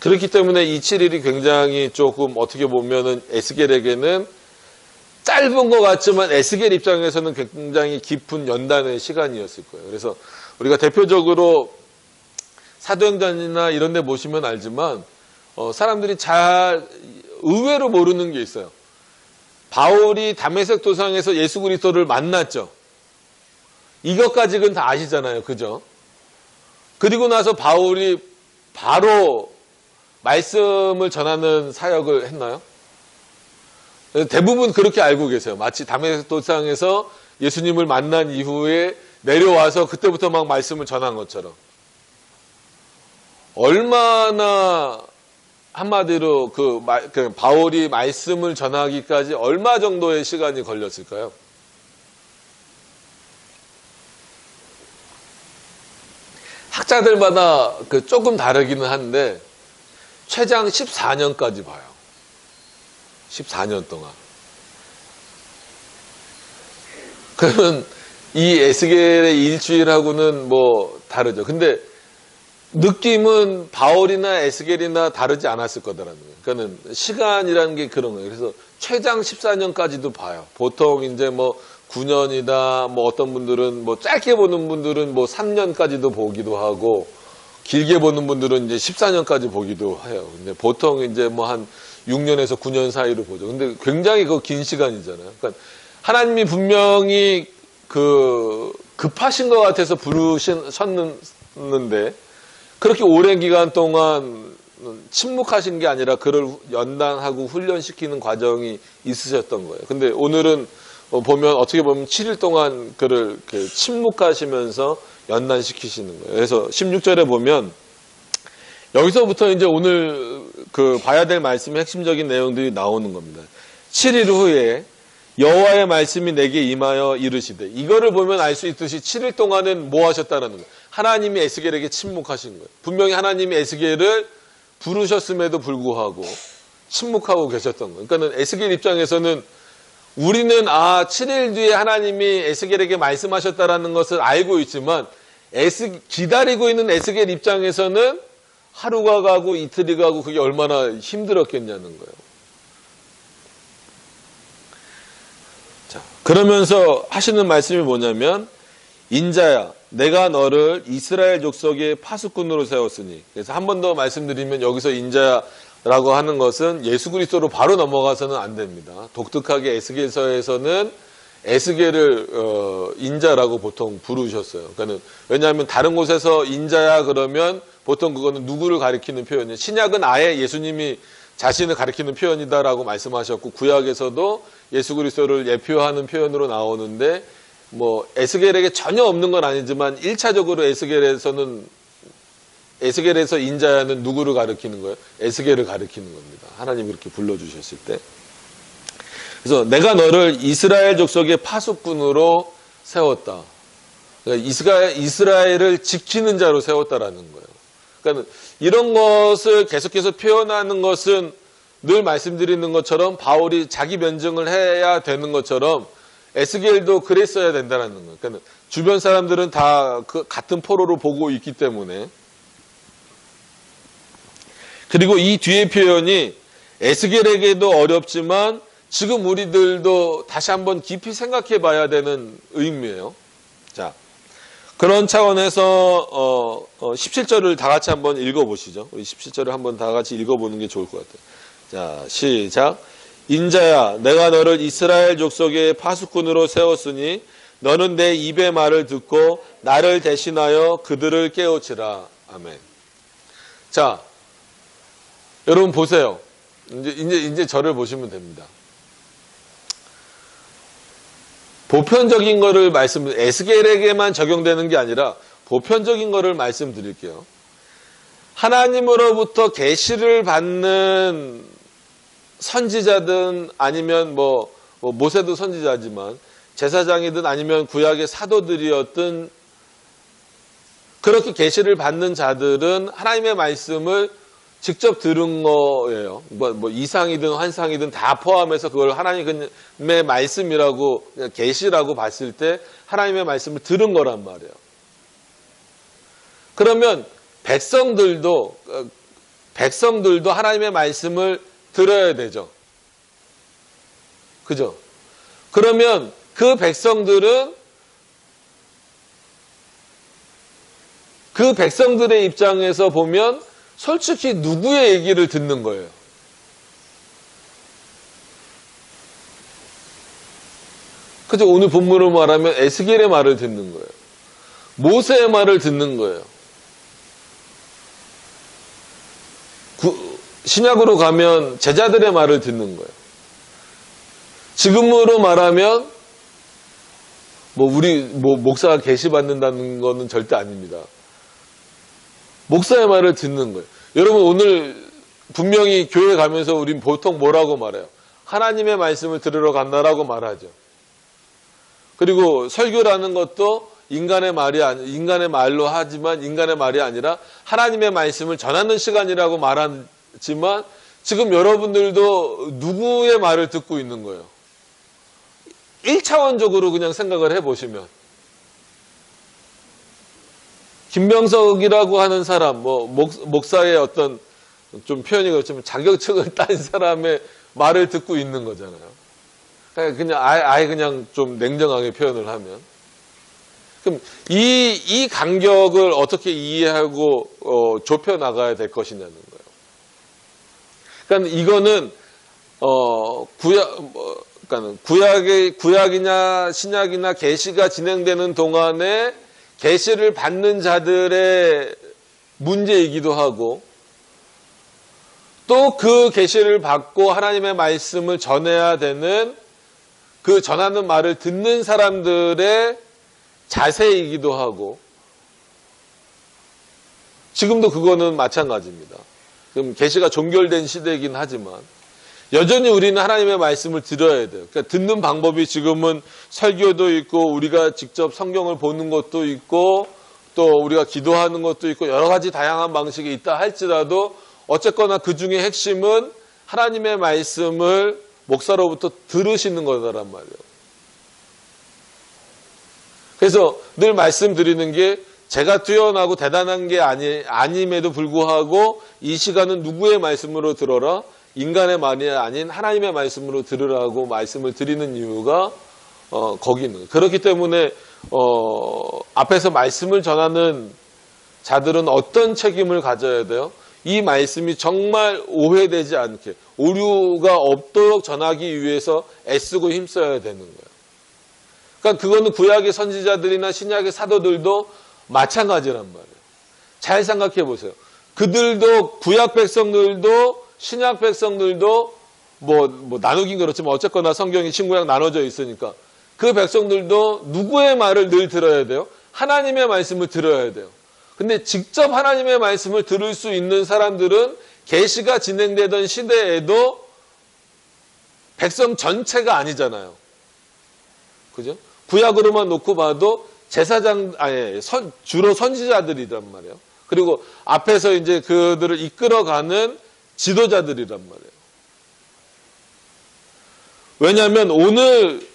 그렇기 때문에 이 7일이 굉장히 조금 어떻게 보면은 에스겔에게는 짧은 것 같지만 에스겔 입장에서는 굉장히 깊은 연단의 시간이었을 거예요. 그래서 우리가 대표적으로 사도행전이나 이런 데 보시면 알지만 사람들이 잘 의외로 모르는 게 있어요. 바울이 다메섹 도상에서 예수 그리스도를 만났죠. 이것까지는 다 아시잖아요. 그죠? 그리고 나서 바울이 바로 말씀을 전하는 사역을 했나요? 대부분 그렇게 알고 계세요. 마치 다메섹 도상에서 예수님을 만난 이후에 내려와서 그때부터 막 말씀을 전한 것처럼. 얼마나 한마디로 그 바울이 말씀을 전하기까지 얼마 정도의 시간이 걸렸을까요? 학자들마다 조금 다르기는 한데 최장 14년까지 봐요. 14년 동안. 그러면 이 에스겔의 일주일하고는 뭐 다르죠. 근데 느낌은 바울이나 에스겔이나 다르지 않았을 거다라는 거예요. 그러니까는 시간이라는 게 그런 거예요. 그래서 최장 14년까지도 봐요. 보통 이제 뭐 9년이다, 뭐 어떤 분들은 뭐 짧게 보는 분들은 뭐 3년까지도 보기도 하고 길게 보는 분들은 이제 14년까지 보기도 해요. 근데 보통 이제 뭐 한 6년에서 9년 사이로 보죠. 근데 굉장히 그 긴 시간이잖아요. 그러니까 하나님이 분명히 급하신 것 같아서 부르셨는데 그렇게 오랜 기간 동안 침묵하신 게 아니라 그를 연단하고 훈련시키는 과정이 있으셨던 거예요. 근데 오늘은 어떻게 보면 7일 동안 그를 침묵하시면서 연단시키시는 거예요. 그래서 16절에 보면 여기서부터 이제 오늘 봐야 될 말씀의 핵심적인 내용들이 나오는 겁니다. 7일 후에 여호와의 말씀이 내게 임하여 이르시되, 이거를 보면 알 수 있듯이 7일 동안은 뭐 하셨다는 거예요? 하나님이 에스겔에게 침묵하신 거예요. 분명히 하나님이 에스겔을 부르셨음에도 불구하고 침묵하고 계셨던 거예요. 그러니까 에스겔 입장에서는 우리는 7일 뒤에 하나님이 에스겔에게 말씀하셨다라는 것을 알고 있지만 기다리고 있는 에스겔 입장에서는 하루가 가고 이틀이 가고 그게 얼마나 힘들었겠냐는 거예요. 자, 그러면서 하시는 말씀이 뭐냐면, 인자야 내가 너를 이스라엘 족속의 파수꾼으로 세웠으니. 그래서 한 번 더 말씀드리면 여기서 인자라고 하는 것은 예수 그리스도로 바로 넘어가서는 안 됩니다. 독특하게 에스겔서에서는 에스겔을 인자라고 보통 부르셨어요. 그러니까 왜냐하면 다른 곳에서 인자야 그러면 보통 그거는 누구를 가리키는 표현이에요. 신약은 아예 예수님이 자신을 가리키는 표현이다라고 말씀하셨고, 구약에서도 예수 그리스도를 예표하는 표현으로 나오는데, 뭐 에스겔에게 전혀 없는 건 아니지만 1차적으로 에스겔에서 인자야는 누구를 가리키는 거예요? 에스겔을 가리키는 겁니다. 하나님이 그렇게 불러주셨을 때. 그래서 내가 너를 이스라엘 족속의 파수꾼으로 세웠다. 그러니까 이스라엘을 지키는 자로 세웠다라는 거예요. 그러니까 이런 것을 계속해서 표현하는 것은 늘 말씀드리는 것처럼 바울이 자기 변증을 해야 되는 것처럼 에스겔도 그랬어야 된다는 거예요. 그러니까 주변 사람들은 다 그 같은 포로로 보고 있기 때문에. 그리고 이 뒤의 표현이 에스겔에게도 어렵지만 지금 우리들도 다시 한번 깊이 생각해 봐야 되는 의미예요. 자, 그런 차원에서 17절을 다 같이 한번 읽어보시죠. 우리 17절을 한번 다 같이 읽어보는 게 좋을 것 같아요. 자, 시작. 인자야 내가 너를 이스라엘 족속의 파수꾼으로 세웠으니 너는 내 입의 말을 듣고 나를 대신하여 그들을 깨우치라. 아멘. 자, 여러분 보세요. 이제 저를 보시면 됩니다. 보편적인 거를 에스겔에게만 적용되는 게 아니라 보편적인 거를 말씀드릴게요. 하나님으로부터 계시를 받는 선지자든 아니면 모세도 선지자지만 제사장이든 아니면 구약의 사도들이었든 그렇게 계시를 받는 자들은 하나님의 말씀을 직접 들은 거예요. 이상이든 환상이든 다 포함해서 그걸 하나님의 말씀이라고, 계시라고 봤을 때 하나님의 말씀을 들은 거란 말이에요. 그러면 백성들도 하나님의 말씀을 들어야 되죠. 그죠? 그러면 그 백성들은 그 백성들의 입장에서 보면 솔직히 누구의 얘기를 듣는 거예요? 그죠? 오늘 본문으로 말하면 에스겔의 말을 듣는 거예요. 모세의 말을 듣는 거예요. 신약으로 가면 제자들의 말을 듣는 거예요. 지금으로 말하면 목사가 계시받는다는 거는 절대 아닙니다. 목사의 말을 듣는 거예요. 여러분 오늘 분명히 교회 가면서 우린 보통 뭐라고 말해요? 하나님의 말씀을 들으러 간다라고 말하죠. 그리고 설교라는 것도 인간의 말로 하지만 인간의 말이 아니라 하나님의 말씀을 전하는 시간이라고 말하지만 지금 여러분들도 누구의 말을 듣고 있는 거예요? 1차원적으로 그냥 생각을 해보시면 김병석이라고 하는 사람, 목사의 어떤 좀 표현이 그렇지만 자격증을 딴 사람의 말을 듣고 있는 거잖아요. 그냥 아예 그냥 좀 냉정하게 표현을 하면. 그럼 이 간격을 어떻게 이해하고 좁혀 나가야 될 것이냐는 거예요. 그러니까 이거는 구약이나 신약이나 계시가 진행되는 동안에 계시를 받는 자들의 문제이기도 하고 또 그 계시를 받고 하나님의 말씀을 전해야 되는 그 전하는 말을 듣는 사람들의 자세이기도 하고 지금도 그거는 마찬가지입니다. 그럼 계시가 종결된 시대이긴 하지만 여전히 우리는 하나님의 말씀을 들어야 돼요. 그러니까 듣는 방법이 지금은 설교도 있고 우리가 직접 성경을 보는 것도 있고 또 우리가 기도하는 것도 있고 여러 가지 다양한 방식이 있다 할지라도 어쨌거나 그 중에 핵심은 하나님의 말씀을 목사로부터 들으시는 거란 말이에요. 그래서 늘 말씀드리는 게 제가 뛰어나고 대단한 게 아님에도 불구하고 이 시간은 누구의 말씀으로 들어라? 인간의 말이 아닌 하나님의 말씀으로 들으라고 말씀을 드리는 이유가 거기 있는 거예요. 그렇기 때문에 앞에서 말씀을 전하는 자들은 어떤 책임을 가져야 돼요? 이 말씀이 정말 오해되지 않게 오류가 없도록 전하기 위해서 애쓰고 힘써야 되는 거예요. 그러니까 그거는 구약의 선지자들이나 신약의 사도들도 마찬가지란 말이에요. 잘 생각해 보세요. 그들도 구약 백성들도 신약 백성들도 나누긴 그렇지만 어쨌거나 성경이 신구약 나눠져 있으니까 그 백성들도 누구의 말을 늘 들어야 돼요? 하나님의 말씀을 들어야 돼요. 근데 직접 하나님의 말씀을 들을 수 있는 사람들은 계시가 진행되던 시대에도 백성 전체가 아니잖아요. 그죠? 구약으로만 놓고 봐도 주로 선지자들이란 말이에요. 그리고 앞에서 이제 그들을 이끌어가는 지도자들이란 말이에요. 왜냐하면 오늘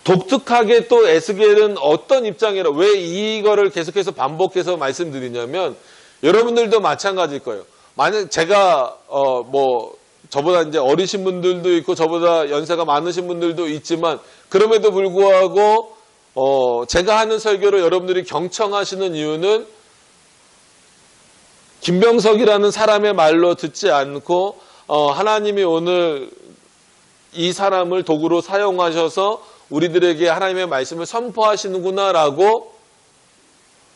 독특하게 또 에스겔은 어떤 입장이라 왜 이거를 계속해서 반복해서 말씀드리냐면 여러분들도 마찬가지일 거예요. 만약 제가 저보다 이제 어리신 분들도 있고 저보다 연세가 많으신 분들도 있지만 그럼에도 불구하고 제가 하는 설교를 여러분들이 경청하시는 이유는 김병석이라는 사람의 말로 듣지 않고 하나님이 오늘 이 사람을 도구로 사용하셔서 우리들에게 하나님의 말씀을 선포하시는구나라고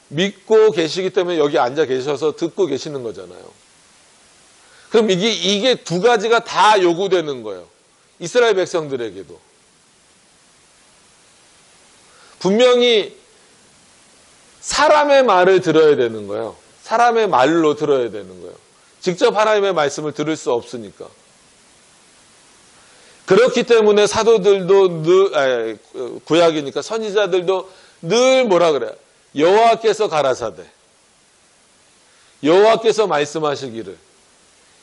믿고 계시기 때문에 여기 앉아 계셔서 듣고 계시는 거잖아요. 그럼 이게 두 가지가 다 요구되는 거예요. 이스라엘 백성들에게도. 분명히 사람의 말을 들어야 되는 거예요. 사람의 말로 들어야 되는 거예요. 직접 하나님의 말씀을 들을 수 없으니까. 그렇기 때문에 사도들도 늘, 구약이니까 선지자들도 늘 뭐라 그래요? 여호와께서 가라사대. 여호와께서 말씀하시기를.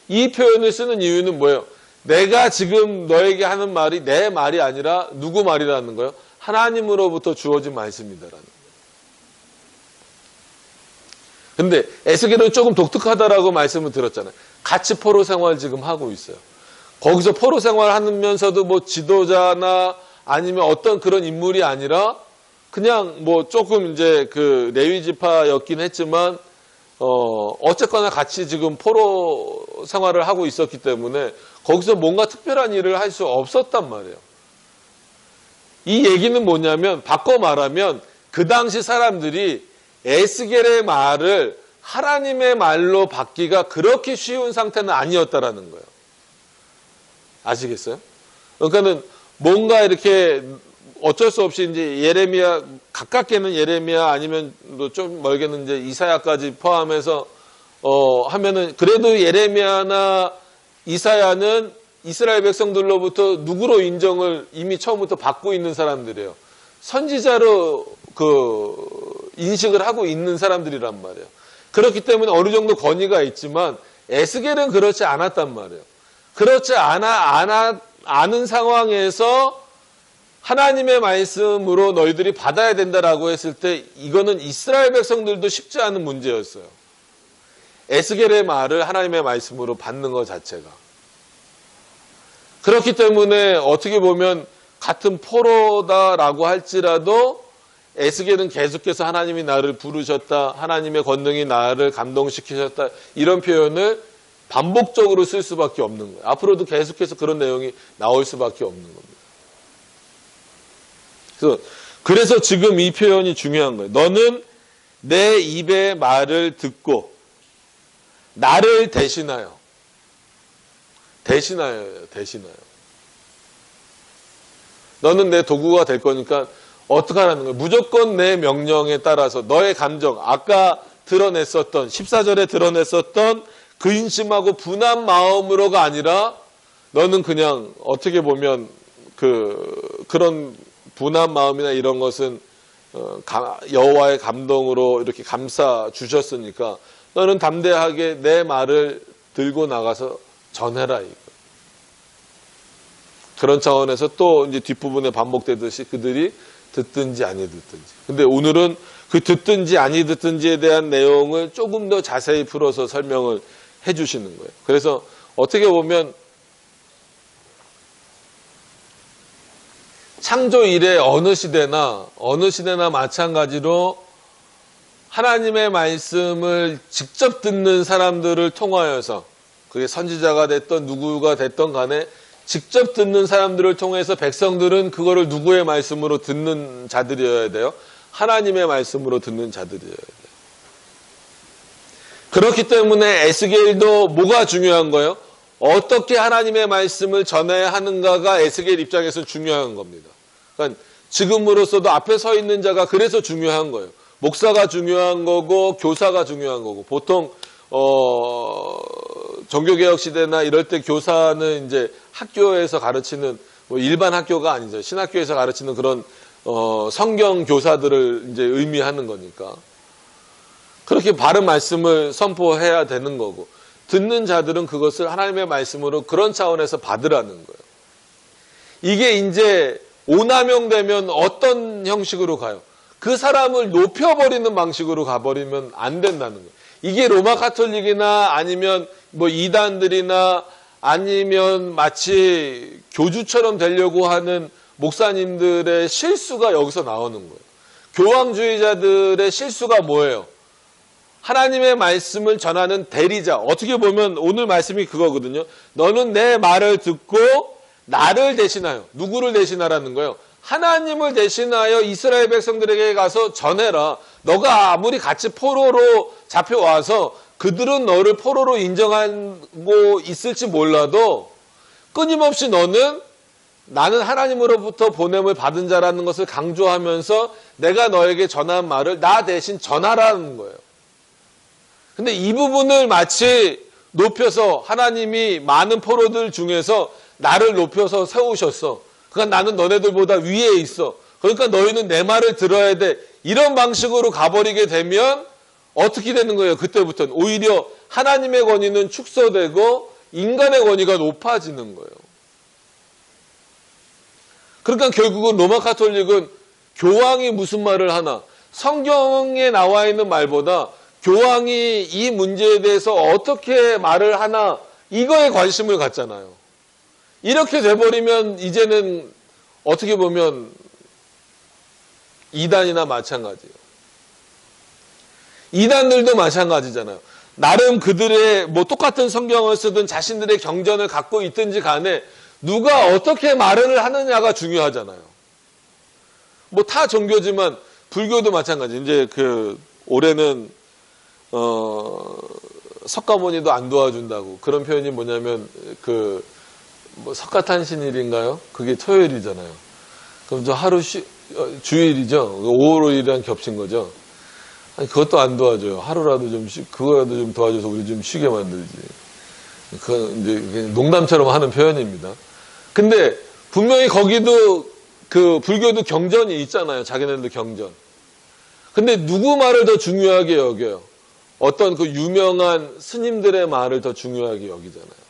이 표현을 쓰는 이유는 뭐예요? 내가 지금 너에게 하는 말이 내 말이 아니라 누구 말이라는 거예요? 하나님으로부터 주어진 말씀이다라는 거예요. 근데 에스겔은 조금 독특하다라고 말씀을 드렸잖아요. 같이 포로 생활 지금 하고 있어요. 거기서 포로 생활하면서도 뭐 지도자나 아니면 어떤 그런 인물이 아니라 그냥 뭐 조금 이제 그 레위 지파였긴 했지만 어쨌거나 같이 지금 포로 생활을 하고 있었기 때문에 거기서 뭔가 특별한 일을 할 수 없었단 말이에요. 이 얘기는 뭐냐면 바꿔 말하면 그 당시 사람들이 에스겔의 말을 하나님의 말로 받기가 그렇게 쉬운 상태는 아니었다라는 거예요. 아시겠어요? 그러니까는 뭔가 이렇게 어쩔 수 없이 이제 예레미야, 가깝게는 예레미야 아니면 좀 멀게는 이제 이사야까지 포함해서 하면은 그래도 예레미야나 이사야는 이스라엘 백성들로부터 누구로 인정을 이미 처음부터 받고 있는 사람들이에요. 선지자로 인식을 하고 있는 사람들이란 말이에요. 그렇기 때문에 어느 정도 권위가 있지만 에스겔은 그렇지 않았단 말이에요. 그렇지 않은 상황에서 하나님의 말씀으로 너희들이 받아야 된다라고 했을 때 이거는 이스라엘 백성들도 쉽지 않은 문제였어요. 에스겔의 말을 하나님의 말씀으로 받는 것 자체가. 그렇기 때문에 어떻게 보면 같은 포로다라고 할지라도 에스겔은 계속해서 하나님이 나를 부르셨다, 하나님의 권능이 나를 감동시키셨다 이런 표현을 반복적으로 쓸 수밖에 없는 거예요. 앞으로도 계속해서 그런 내용이 나올 수밖에 없는 겁니다. 그래서 지금 이 표현이 중요한 거예요. 너는 내 입의 말을 듣고 나를 대신하여. 대신하여요. 너는 내 도구가 될 거니까 어떻게 하라는 거예요? 무조건 내 명령에 따라서 너의 감정, 아까 드러냈었던 14절에 드러냈었던 근심하고 분한 마음으로가 아니라 너는 그냥 어떻게 보면 그런 분한 마음이나 이런 것은 여호와의 감동으로 이렇게 감싸 주셨으니까 너는 담대하게 내 말을 들고 나가서 전해라 이거. 그런 차원에서 또 이제 뒷부분에 반복되듯이 그들이 듣든지 아니 듣든지. 근데 오늘은 그 듣든지 아니 듣든지에 대한 내용을 조금 더 자세히 풀어서 설명을 해 주시는 거예요. 그래서 어떻게 보면 창조 이래 어느 시대나 마찬가지로 하나님의 말씀을 직접 듣는 사람들을 통하여서 그게 선지자가 됐던 누구가 됐던 간에 직접 듣는 사람들을 통해서 백성들은 그거를 누구의 말씀으로 듣는 자들이어야 돼요? 하나님의 말씀으로 듣는 자들이어야 돼요. 그렇기 때문에 에스겔도 뭐가 중요한 거예요? 어떻게 하나님의 말씀을 전해야 하는가가 에스겔 입장에서 중요한 겁니다. 그러니까 지금으로서도 앞에 서 있는 자가 그래서 중요한 거예요. 목사가 중요한 거고 교사가 중요한 거고 보통 종교개혁 시대나 이럴 때 교사는 이제 학교에서 가르치는 뭐 일반 학교가 아니죠. 신학교에서 가르치는 그런 성경 교사들을 이제 의미하는 거니까 그렇게 바른 말씀을 선포해야 되는 거고 듣는 자들은 그것을 하나님의 말씀으로 그런 차원에서 받으라는 거예요. 이게 이제 오남용되면 어떤 형식으로 가요? 그 사람을 높여버리는 방식으로 가버리면 안 된다는 거예요. 이게 로마 가톨릭이나 아니면 뭐 이단들이나 아니면 마치 교주처럼 되려고 하는 목사님들의 실수가 여기서 나오는 거예요. 교황주의자들의 실수가 뭐예요? 하나님의 말씀을 전하는 대리자. 어떻게 보면 오늘 말씀이 그거거든요. 너는 내 말을 듣고 나를 대신하여. 누구를 대신하라는 거예요? 하나님을 대신하여 이스라엘 백성들에게 가서 전해라. 너가 아무리 같이 포로로 잡혀와서 그들은 너를 포로로 인정하고 있을지 몰라도 끊임없이 너는 나는 하나님으로부터 보냄을 받은 자라는 것을 강조하면서 내가 너에게 전한 말을 나 대신 전하라는 거예요. 근데 이 부분을 마치 높여서 하나님이 많은 포로들 중에서 나를 높여서 세우셨어. 그러니까 나는 너네들보다 위에 있어. 그러니까 너희는 내 말을 들어야 돼. 이런 방식으로 가버리게 되면 어떻게 되는 거예요? 그때부터는 오히려 하나님의 권위는 축소되고 인간의 권위가 높아지는 거예요. 그러니까 결국은 로마 카톨릭은 교황이 무슨 말을 하나, 성경에 나와 있는 말보다 교황이 이 문제에 대해서 어떻게 말을 하나, 이거에 관심을 갖잖아요. 이렇게 돼버리면 이제는 어떻게 보면 이단이나 마찬가지예요. 이단들도 마찬가지잖아요. 나름 그들의 뭐 똑같은 성경을 쓰든 자신들의 경전을 갖고 있든지 간에 누가 어떻게 말을 하느냐가 중요하잖아요. 뭐 타 종교지만 불교도 마찬가지. 이제 올해는 석가모니도 안 도와준다고. 그런 표현이 뭐냐면 뭐 석가탄신일인가요? 그게 토요일이잖아요. 그럼 저 하루 주일이죠. 5월 5일이랑 겹친 거죠. 아니, 그것도 안 도와줘요. 하루라도 그거라도 좀 도와줘서 우리 좀 쉬게 만들지. 그건 이제 농담처럼 하는 표현입니다. 근데 분명히 거기도 불교도 경전이 있잖아요. 자기네들도 경전. 근데 누구 말을 더 중요하게 여겨요? 어떤 유명한 스님들의 말을 더 중요하게 여기잖아요.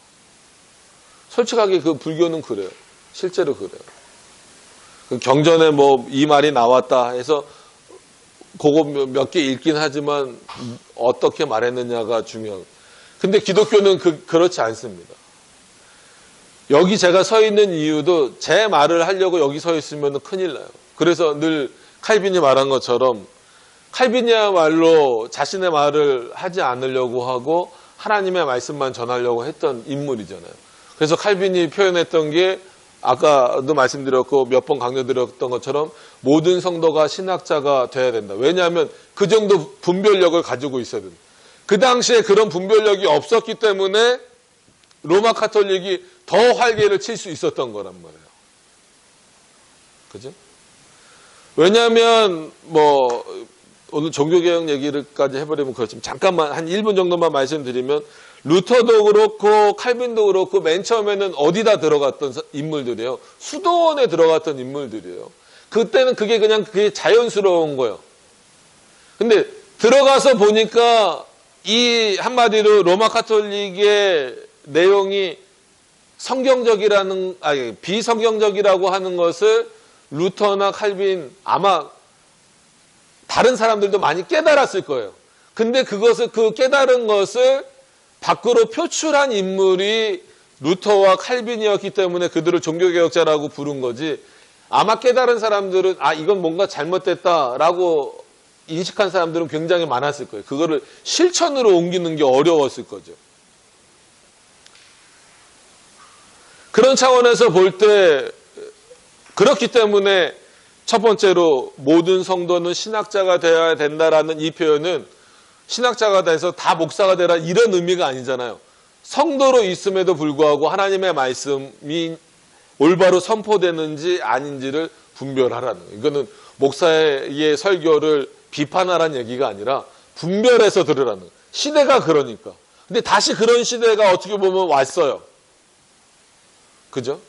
솔직하게 불교는 그래요. 실제로 그래요. 경전에 뭐 이 말이 나왔다 해서 그거 몇 개 읽긴 하지만 어떻게 말했느냐가 중요하고. 근데 기독교는 그렇지 않습니다. 여기 제가 서 있는 이유도 제 말을 하려고 여기 서 있으면 큰일 나요. 그래서 늘 칼빈이 말한 것처럼 칼빈이야말로 자신의 말을 하지 않으려고 하고 하나님의 말씀만 전하려고 했던 인물이잖아요. 그래서 칼빈이 표현했던 게 아까도 말씀드렸고 몇 번 강조드렸던 것처럼 모든 성도가 신학자가 돼야 된다. 왜냐하면 그 정도 분별력을 가지고 있어야 된다. 그 당시에 그런 분별력이 없었기 때문에 로마 카톨릭이 더 활개를 칠 수 있었던 거란 말이에요. 그죠? 왜냐하면 뭐 오늘 종교개혁 얘기를까지 해버리면 그렇지만 잠깐만 한 1분 정도만 말씀드리면 루터도 그렇고 칼빈도 그렇고 맨 처음에는 어디다 들어갔던 인물들이에요. 수도원에 들어갔던 인물들이에요. 그때는 그게 자연스러운 거예요. 근데 들어가서 보니까 이 한마디로 로마 카톨릭의 내용이 비성경적이라고 하는 것을 루터나 칼빈 아마 다른 사람들도 많이 깨달았을 거예요. 근데 깨달은 것을 밖으로 표출한 인물이 루터와 칼빈이었기 때문에 그들을 종교개혁자라고 부른 거지, 아마 깨달은 사람들은 이건 뭔가 잘못됐다라고 인식한 사람들은 굉장히 많았을 거예요. 그거를 실천으로 옮기는 게 어려웠을 거죠. 그런 차원에서 볼 때 그렇기 때문에 첫 번째로 모든 성도는 신학자가 되어야 된다라는 이 표현은 신학자가 돼서 다 목사가 되라 이런 의미가 아니잖아요. 성도로 있음에도 불구하고 하나님의 말씀이 올바로 선포되는지 아닌지를 분별하라는 거예요. 이거는 목사의 설교를 비판하라는 얘기가 아니라 분별해서 들으라는 거예요. 시대가 그러니까. 근데 다시 그런 시대가 어떻게 보면 왔어요. 그죠?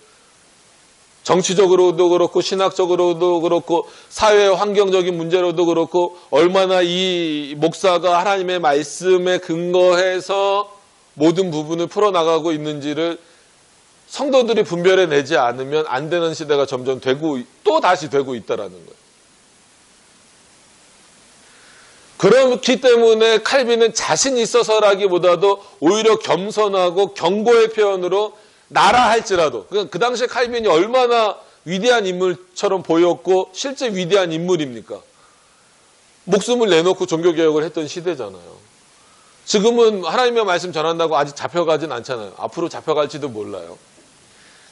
정치적으로도 그렇고 신학적으로도 그렇고 사회 환경적인 문제로도 그렇고 얼마나 이 목사가 하나님의 말씀에 근거해서 모든 부분을 풀어나가고 있는지를 성도들이 분별해내지 않으면 안 되는 시대가 점점 또 다시 되고 있다라는 거예요. 그렇기 때문에 칼빈은 자신 있어서라기보다도 오히려 겸손하고 경고의 표현으로 나라 할지라도, 그 당시에 칼빈이 얼마나 위대한 인물처럼 보였고 실제 위대한 인물입니까? 목숨을 내놓고 종교개혁을 했던 시대잖아요. 지금은 하나님의 말씀 전한다고 아직 잡혀가진 않잖아요. 앞으로 잡혀갈지도 몰라요.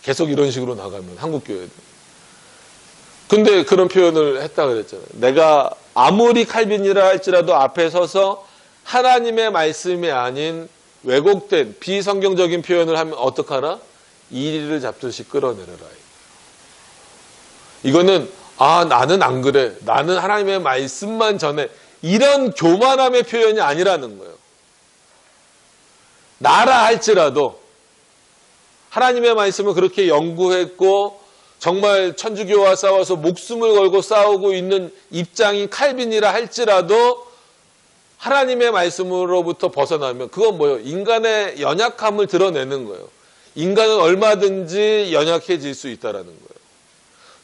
계속 이런 식으로 나가면 한국교회도. 근데 그런 표현을 했다 그랬잖아요. 내가 아무리 칼빈이라 할지라도 앞에 서서 하나님의 말씀이 아닌 왜곡된 비성경적인 표현을 하면 어떡하나? 이리를 잡듯이 끌어내려라. 이거는 나는 안 그래. 나는 하나님의 말씀만 전해. 이런 교만함의 표현이 아니라는 거예요. 나라 할지라도 하나님의 말씀을 그렇게 연구했고 정말 천주교와 싸워서 목숨을 걸고 싸우고 있는 입장인 칼빈이라 할지라도 하나님의 말씀으로부터 벗어나면 그건 뭐예요? 인간의 연약함을 드러내는 거예요. 인간은 얼마든지 연약해질 수 있다는 거예요.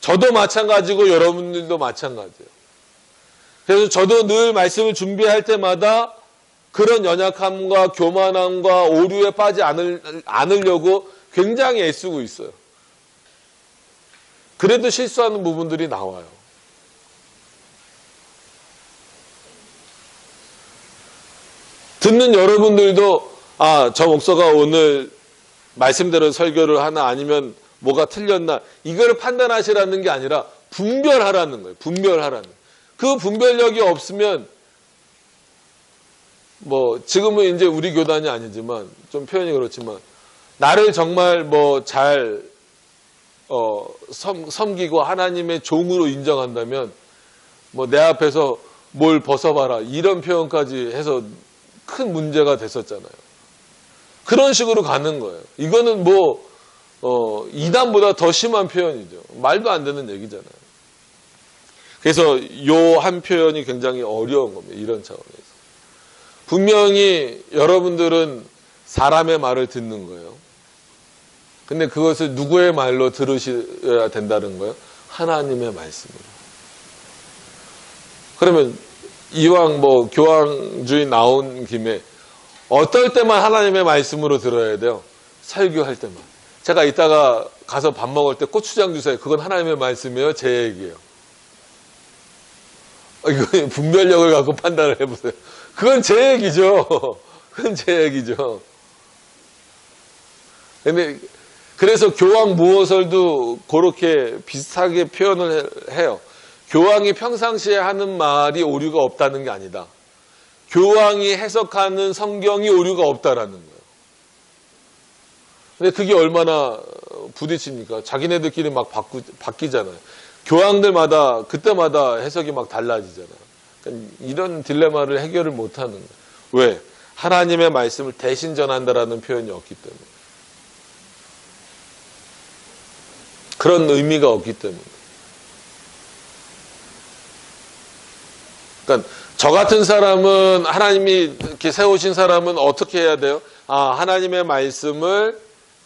저도 마찬가지고 여러분들도 마찬가지예요. 그래서 저도 늘 말씀을 준비할 때마다 그런 연약함과 교만함과 오류에 빠지지 않으려고 굉장히 애쓰고 있어요. 그래도 실수하는 부분들이 나와요. 듣는 여러분들도 저 목사가 오늘 말씀대로 설교를 하나 아니면 뭐가 틀렸나 이걸 판단하시라는 게 아니라 분별하라는 거예요. 분별하라는. 그 분별력이 없으면 지금은 이제 우리 교단이 아니지만 좀 표현이 그렇지만 나를 정말 잘 섬기고 하나님의 종으로 인정한다면 내 앞에서 뭘 벗어봐라 이런 표현까지 해서 큰 문제가 됐었잖아요. 그런 식으로 가는 거예요. 이거는 이단보다 더 심한 표현이죠. 말도 안 되는 얘기잖아요. 그래서 요 한 표현이 굉장히 어려운 겁니다. 이런 차원에서. 분명히 여러분들은 사람의 말을 듣는 거예요. 근데 그것을 누구의 말로 들으셔야 된다는 거예요? 하나님의 말씀으로. 그러면 이왕 교황주의 나온 김에 어떨 때만 하나님의 말씀으로 들어야 돼요? 설교할 때만. 제가 이따가 가서 밥 먹을 때 고추장 주세요. 그건 하나님의 말씀이에요? 제 얘기예요? 이거 분별력을 갖고 판단을 해보세요. 그건 제 얘기죠. 그건 제 얘기죠. 근데 그래서 교황 무호설도 그렇게 비슷하게 표현을 해요. 교황이 평상시에 하는 말이 오류가 없다는 게 아니다. 교황이 해석하는 성경이 오류가 없다라는 거예요. 근데 그게 얼마나 부딪힙니까? 자기네들끼리 막 바뀌잖아요. 교황들마다 그때마다 해석이 막 달라지잖아요. 그러니까 이런 딜레마를 해결을 못하는 거예요. 왜? 하나님의 말씀을 대신 전한다라는 표현이 없기 때문에. 그런 의미가 없기 때문에. 그러니까 저 같은 사람은 하나님이 이렇게 세우신 사람은 어떻게 해야 돼요? 하나님의 말씀을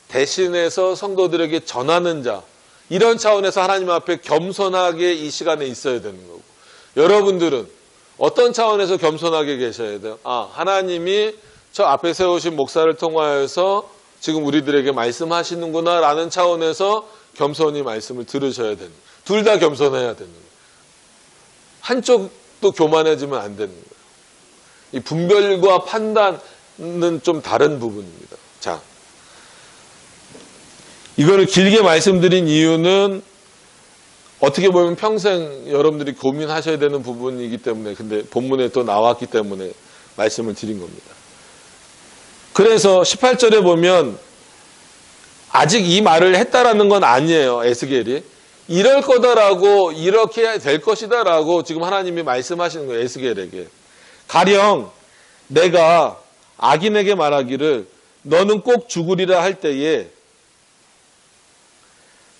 대신해서 성도들에게 전하는 자. 이런 차원에서 하나님 앞에 겸손하게 이 시간에 있어야 되는 거고. 여러분들은 어떤 차원에서 겸손하게 계셔야 돼요? 하나님이 저 앞에 세우신 목사를 통하여서 지금 우리들에게 말씀하시는구나 라는 차원에서 겸손히 말씀을 들으셔야 되는 거예요. 둘 다 겸손해야 되는 거예요. 한쪽도 교만해지면 안 되는 거예요. 이 분별과 판단은 좀 다른 부분입니다. 자, 이거를 길게 말씀드린 이유는 어떻게 보면 평생 여러분들이 고민하셔야 되는 부분이기 때문에, 근데 본문에 또 나왔기 때문에 말씀을 드린 겁니다. 그래서 18절에 보면 아직 이 말을 했다라는 건 아니에요. 에스겔이. 이럴 거다라고, 이렇게 될 것이다라고 지금 하나님이 말씀하시는 거예요. 에스겔에게. 가령 내가 악인에게 말하기를 너는 꼭 죽으리라 할 때에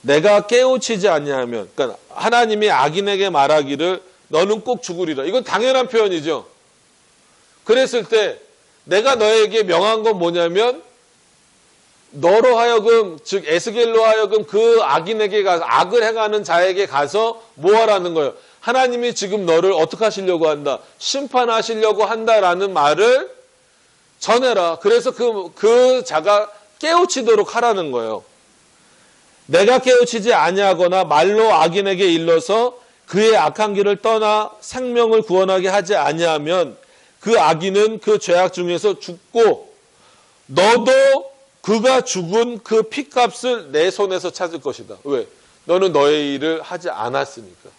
내가 깨우치지 아니하면, 그러니까 하나님이 악인에게 말하기를 너는 꼭 죽으리라. 이건 당연한 표현이죠. 그랬을 때 내가 너에게 명한 건 뭐냐면 너로 하여금, 즉 에스겔로 하여금 그 악인에게 가서, 악을 행하는 자에게 가서 뭐 하라는 거예요? 하나님이 지금 너를 어떻게 하시려고 한다? 심판하시려고 한다라는 말을 전해라. 그래서 그 자가 깨우치도록 하라는 거예요. 내가 깨우치지 아니하거나 말로 악인에게 일러서 그의 악한 길을 떠나 생명을 구원하게 하지 아니하면 그 악인은 그 죄악 중에서 죽고 너도 그가 죽은 그 피값을 내 손에서 찾을 것이다. 왜? 너는 너의 일을 하지 않았으니까.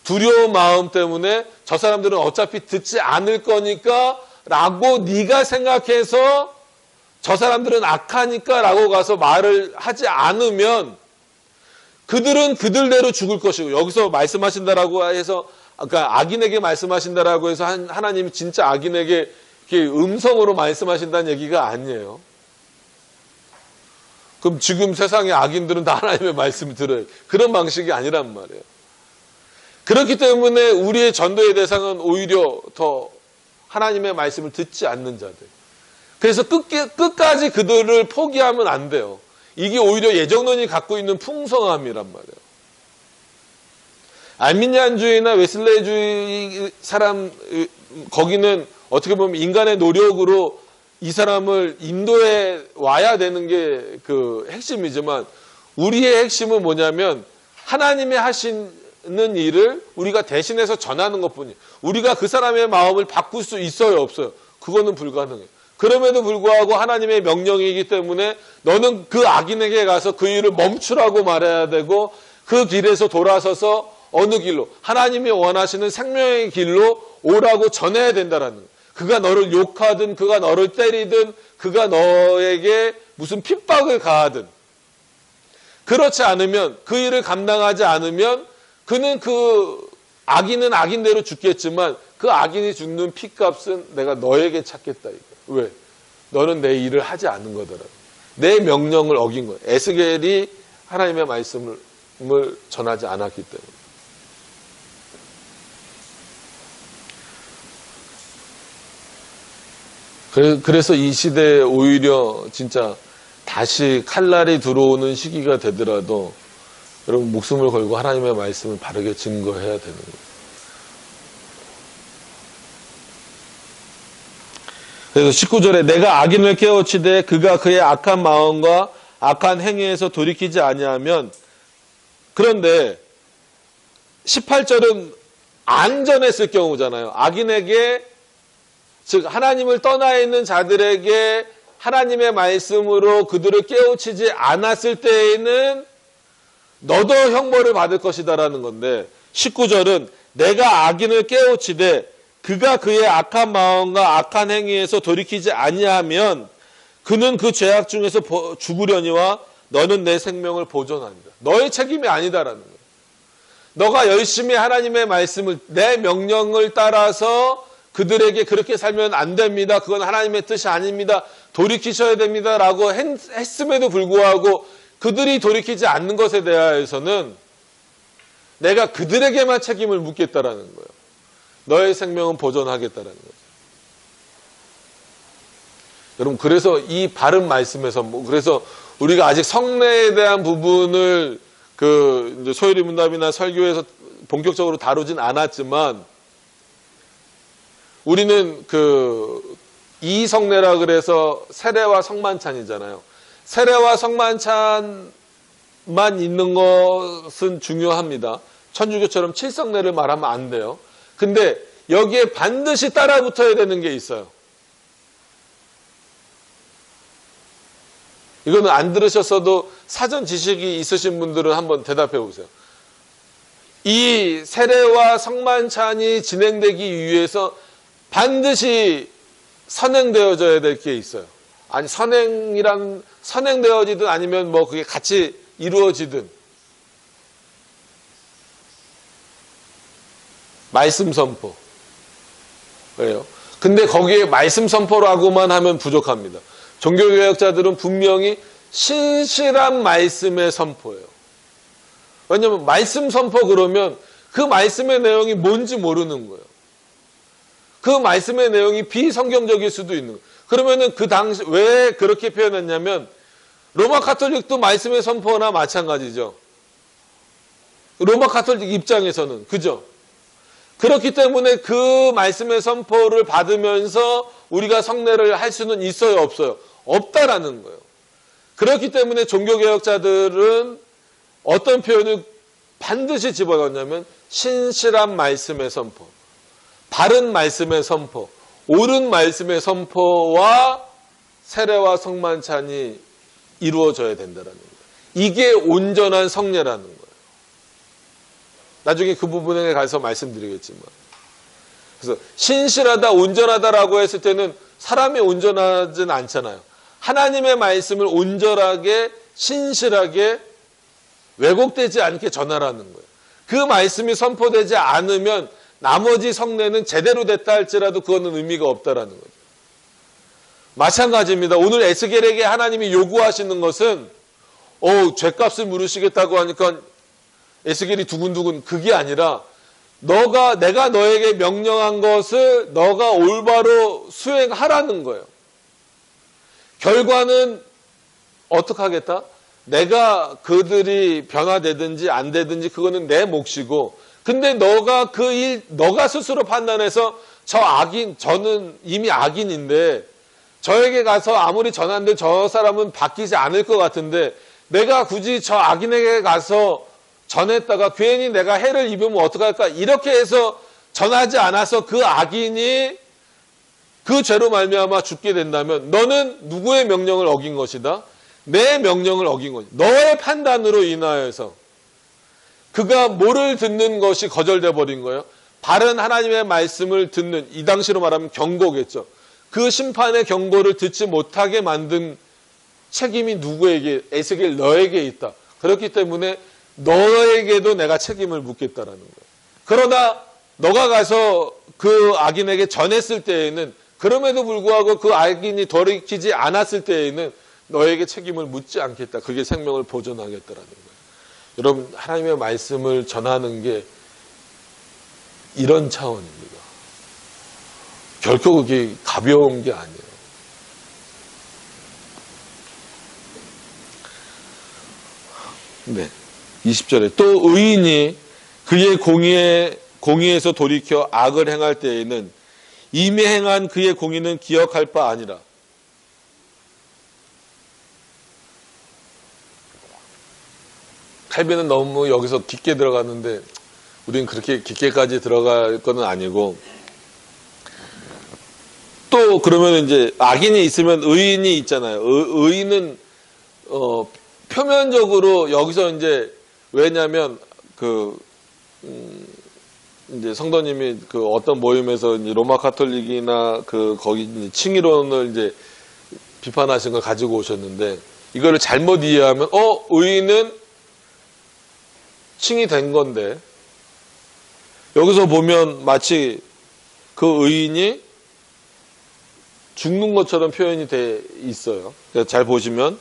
두려운 마음 때문에 저 사람들은 어차피 듣지 않을 거니까 라고 네가 생각해서 저 사람들은 악하니까 라고 가서 말을 하지 않으면 그들은 그들대로 죽을 것이고, 여기서 말씀하신다라고 해서, 그러니까 악인에게 말씀하신다라고 해서 하나님이 진짜 악인에게 음성으로 말씀하신다는 얘기가 아니에요. 그럼 지금 세상의 악인들은 다 하나님의 말씀을 들어요. 그런 방식이 아니란 말이에요. 그렇기 때문에 우리의 전도의 대상은 오히려 더 하나님의 말씀을 듣지 않는 자들. 그래서 끝까지 그들을 포기하면 안 돼요. 이게 오히려 예정론이 갖고 있는 풍성함이란 말이에요. 알미니안주의나 웨슬레주의 사람, 거기는 어떻게 보면 인간의 노력으로 이 사람을 인도에 와야 되는 게 그 핵심이지만, 우리의 핵심은 뭐냐면 하나님의 하시는 일을 우리가 대신해서 전하는 것뿐이에요. 우리가 그 사람의 마음을 바꿀 수 있어요, 없어요? 그거는 불가능해요. 그럼에도 불구하고 하나님의 명령이기 때문에 너는 그 악인에게 가서 그 일을 멈추라고 말해야 되고, 그 길에서 돌아서서 어느 길로, 하나님이 원하시는 생명의 길로 오라고 전해야 된다라는 거예요. 그가 너를 욕하든, 그가 너를 때리든, 그가 너에게 무슨 핍박을 가하든, 그렇지 않으면, 그 일을 감당하지 않으면 그는 그 악인은 악인대로 죽겠지만 그 악인이 죽는 핏값은 내가 너에게 찾겠다 이거. 왜? 너는 내 일을 하지 않은 거더라. 내 명령을 어긴 거야. 에스겔이 하나님의 말씀을 전하지 않았기 때문에. 그래서 이 시대에 오히려 진짜 다시 칼날이 들어오는 시기가 되더라도 여러분 목숨을 걸고 하나님의 말씀을 바르게 증거해야 되는 거예요. 그래서 19절에 내가 악인을 깨우치되 그가 그의 악한 마음과 악한 행위에서 돌이키지 아니하면, 그런데 18절은 안전했을 경우잖아요. 악인에게, 즉 하나님을 떠나 있는 자들에게 하나님의 말씀으로 그들을 깨우치지 않았을 때에는 너도 형벌을 받을 것이다라는 건데, 19절은 내가 악인을 깨우치되 그가 그의 악한 마음과 악한 행위에서 돌이키지 아니하면 그는 그 죄악 중에서 죽으려니와 너는 내 생명을 보존한다. 너의 책임이 아니다라는 거예요. 너가 열심히 하나님의 말씀을, 내 명령을 따라서 그들에게 그렇게 살면 안 됩니다. 그건 하나님의 뜻이 아닙니다. 돌이키셔야 됩니다. 라고 했음에도 불구하고 그들이 돌이키지 않는 것에 대하여서는 내가 그들에게만 책임을 묻겠다라는 거예요. 너의 생명은 보존하겠다라는 거죠. 여러분, 그래서 이 바른 말씀에서, 그래서 우리가 아직 성례에 대한 부분을 이제 소요리 문답이나 설교에서 본격적으로 다루진 않았지만, 우리는 이 성례라 그래서 세례와 성만찬이잖아요. 세례와 성만찬만 있는 것은 중요합니다. 천주교처럼 칠성례를 말하면 안 돼요. 근데 여기에 반드시 따라붙어야 되는 게 있어요. 이거는 안 들으셨어도 사전 지식이 있으신 분들은 한번 대답해 보세요. 이 세례와 성만찬이 진행되기 위해서 반드시 선행되어져야 될 게 있어요. 아니, 선행되어지든 아니면 그게 같이 이루어지든. 말씀 선포. 그래요. 근데 거기에 말씀 선포라고만 하면 부족합니다. 종교개혁자들은 분명히 신실한 말씀의 선포예요. 왜냐하면 말씀 선포 그러면 그 말씀의 내용이 뭔지 모르는 거예요. 그 말씀의 내용이 비성경적일 수도 있는 거예요. 그러면은 그 당시 왜 그렇게 표현했냐면, 로마 가톨릭도 말씀의 선포나 마찬가지죠. 로마 가톨릭 입장에서는. 그죠? 그렇기 때문에 그 말씀의 선포를 받으면서 우리가 성례를 할 수는 있어요, 없어요? 없다라는 거예요. 그렇기 때문에 종교개혁자들은 어떤 표현을 반드시 집어넣냐면 신실한 말씀의 선포, 바른 말씀의 선포, 옳은 말씀의 선포와 세례와 성만찬이 이루어져야 된다는 거예요. 이게 온전한 성례라는 거예요. 나중에 그 부분에 가서 말씀드리겠지만. 그래서 신실하다, 온전하다라고 했을 때는 사람이 온전하진 않잖아요. 하나님의 말씀을 온전하게, 신실하게 왜곡되지 않게 전하라는 거예요. 그 말씀이 선포되지 않으면 나머지 성례는 제대로 됐다 할지라도 그거는 의미가 없다라는 거죠. 마찬가지입니다. 오늘 에스겔에게 하나님이 요구하시는 것은 죗값을 물으시겠다고 하니까 에스겔이 두근두근, 그게 아니라 내가 너에게 명령한 것을 너가 올바로 수행하라는 거예요. 결과는 어떻게 하겠다? 내가 그들이 변화되든지 안 되든지 그거는 내 몫이고, 근데 너가 너가 스스로 판단해서 저는 이미 악인인데 저에게 가서 아무리 전하는데 저 사람은 바뀌지 않을 것 같은데 내가 굳이 저 악인에게 가서 전했다가 괜히 내가 해를 입으면 어떡할까? 이렇게 해서 전하지 않아서 그 악인이 그 죄로 말미암아 죽게 된다면 너는 누구의 명령을 어긴 것이다? 내 명령을 어긴 것이다. 너의 판단으로 인하여서 그가 뭐를 듣는 것이 거절돼 버린 거예요? 바른 하나님의 말씀을 듣는, 이 당시로 말하면 경고겠죠. 그 심판의 경고를 듣지 못하게 만든 책임이 누구에게? 에스겔 너에게 있다. 그렇기 때문에 너에게도 내가 책임을 묻겠다라는 거예요. 그러나 너가 가서 그 악인에게 전했을 때에는, 그럼에도 불구하고 그 악인이 돌이키지 않았을 때에는 너에게 책임을 묻지 않겠다. 그게 생명을 보존하겠다라는 거예요. 여러분, 하나님의 말씀을 전하는 게 이런 차원입니다. 결코 그게 가벼운 게 아니에요. 네. 20절에 또 의인이 그의 공의에서 돌이켜 악을 행할 때에는 이미 행한 그의 공의는 기억할 바 아니라. 칼빈은 너무 여기서 깊게 들어갔는데 우리는 그렇게 깊게까지 들어갈 건 아니고, 또 그러면 이제 악인이 있으면 의인이 있잖아요. 의인은 표면적으로 여기서 이제, 왜냐하면 이제 성도님이 어떤 모임에서 이제 로마 카톨릭이나 거기 칭의론을 이제 비판하신 걸 가지고 오셨는데, 이거를 잘못 이해하면 의인은 칭의된 건데, 여기서 보면 마치 그 의인이 죽는 것처럼 표현이 돼 있어요. 잘 보시면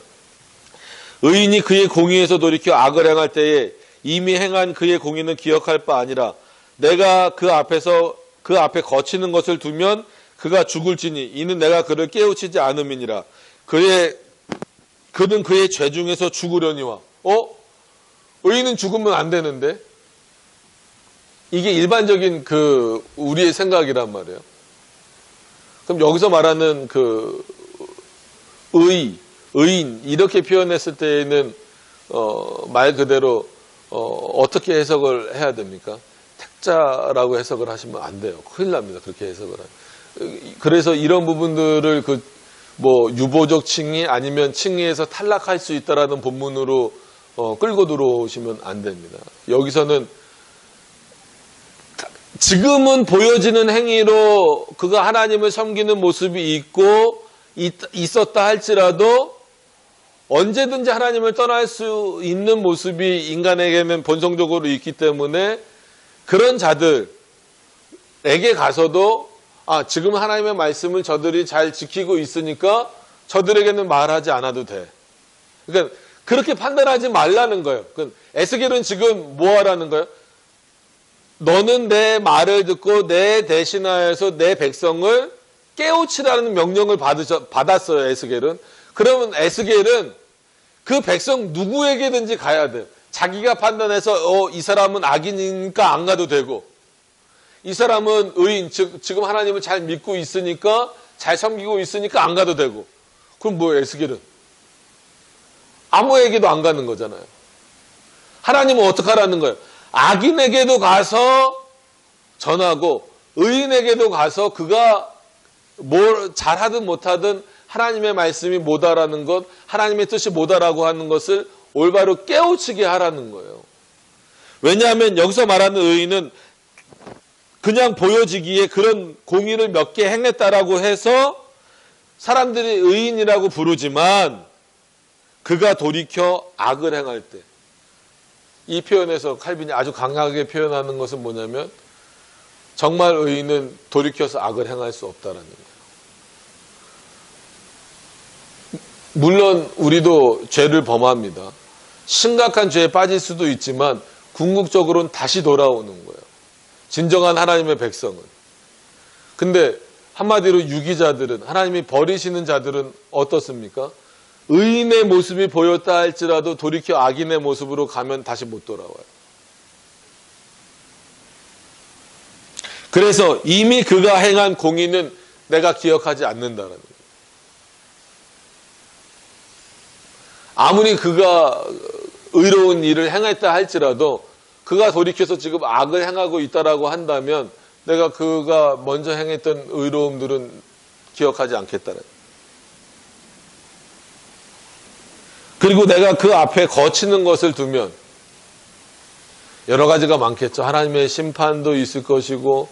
의인이 그의 공의에서 돌이켜 악을 행할 때에 이미 행한 그의 공의는 기억할 바 아니라 내가 그 앞에 거치는 것을 두면 그가 죽을지니 이는 내가 그를 깨우치지 않음이니라. 그는 그의 죄 중에서 죽으려니와. 의인은 죽으면 안 되는데, 이게 일반적인 우리의 생각이란 말이에요. 그럼 여기서 말하는 의인 이렇게 표현했을 때에는 말 그대로 어떻게 해석을 해야 됩니까? 택자라고 해석을 하시면 안 돼요. 큰일 납니다. 그렇게 해석을 하면. 그래서 이런 부분들을 유보적 칭의 아니면 칭의에서 탈락할 수 있다라는 본문으로 끌고 들어오시면 안 됩니다. 여기서는 지금은 보여지는 행위로 그가 하나님을 섬기는 모습이 있었다 할지라도 언제든지 하나님을 떠날 수 있는 모습이 인간에게는 본성적으로 있기 때문에 그런 자들에게 가서도 지금 하나님의 말씀을 저들이 잘 지키고 있으니까 저들에게는 말하지 않아도 돼. 그러니까 그렇게 판단하지 말라는 거예요. 에스겔은 지금 뭐 하라는 거예요? 너는 내 말을 듣고 내 대신하여서 내 백성을 깨우치라는 명령을 받았어요. 에스겔은. 그러면 에스겔은 그 백성 누구에게든지 가야 돼요. 자기가 판단해서 이 사람은 악인이니까 안 가도 되고, 이 사람은 의인, 지금 하나님을 잘 믿고 있으니까, 잘 섬기고 있으니까 안 가도 되고. 그럼 뭐예요, 에스겔은? 아무에게도 안 가는 거잖아요. 하나님은 어떻게 하라는 거예요? 악인에게도 가서 전하고 의인에게도 가서 그가 뭘 잘하든 못하든 하나님의 말씀이 뭐다라는 것, 하나님의 뜻이 뭐다라고 하는 것을 올바로 깨우치게 하라는 거예요. 왜냐하면 여기서 말하는 의인은 그냥 보여지기에 그런 공의를 몇 개 행했다라고 해서 사람들이 의인이라고 부르지만 그가 돌이켜 악을 행할 때, 이 표현에서 칼빈이 아주 강하게 표현하는 것은 뭐냐면 정말 의인은 돌이켜서 악을 행할 수 없다라는 거예요. 물론 우리도 죄를 범합니다. 심각한 죄에 빠질 수도 있지만 궁극적으로는 다시 돌아오는 거예요. 진정한 하나님의 백성은. 근데 한마디로 유기자들은, 하나님이 버리시는 자들은 어떻습니까? 의인의 모습이 보였다 할지라도 돌이켜 악인의 모습으로 가면 다시 못 돌아와요. 그래서 이미 그가 행한 공의는 내가 기억하지 않는다라는 거예요. 아무리 그가 의로운 일을 행했다 할지라도 그가 돌이켜서 지금 악을 행하고 있다라고 한다면 내가 그가 먼저 행했던 의로움들은 기억하지 않겠다는 거예요. 그리고 내가 그 앞에 거치는 것을 두면 여러 가지가 많겠죠. 하나님의 심판도 있을 것이고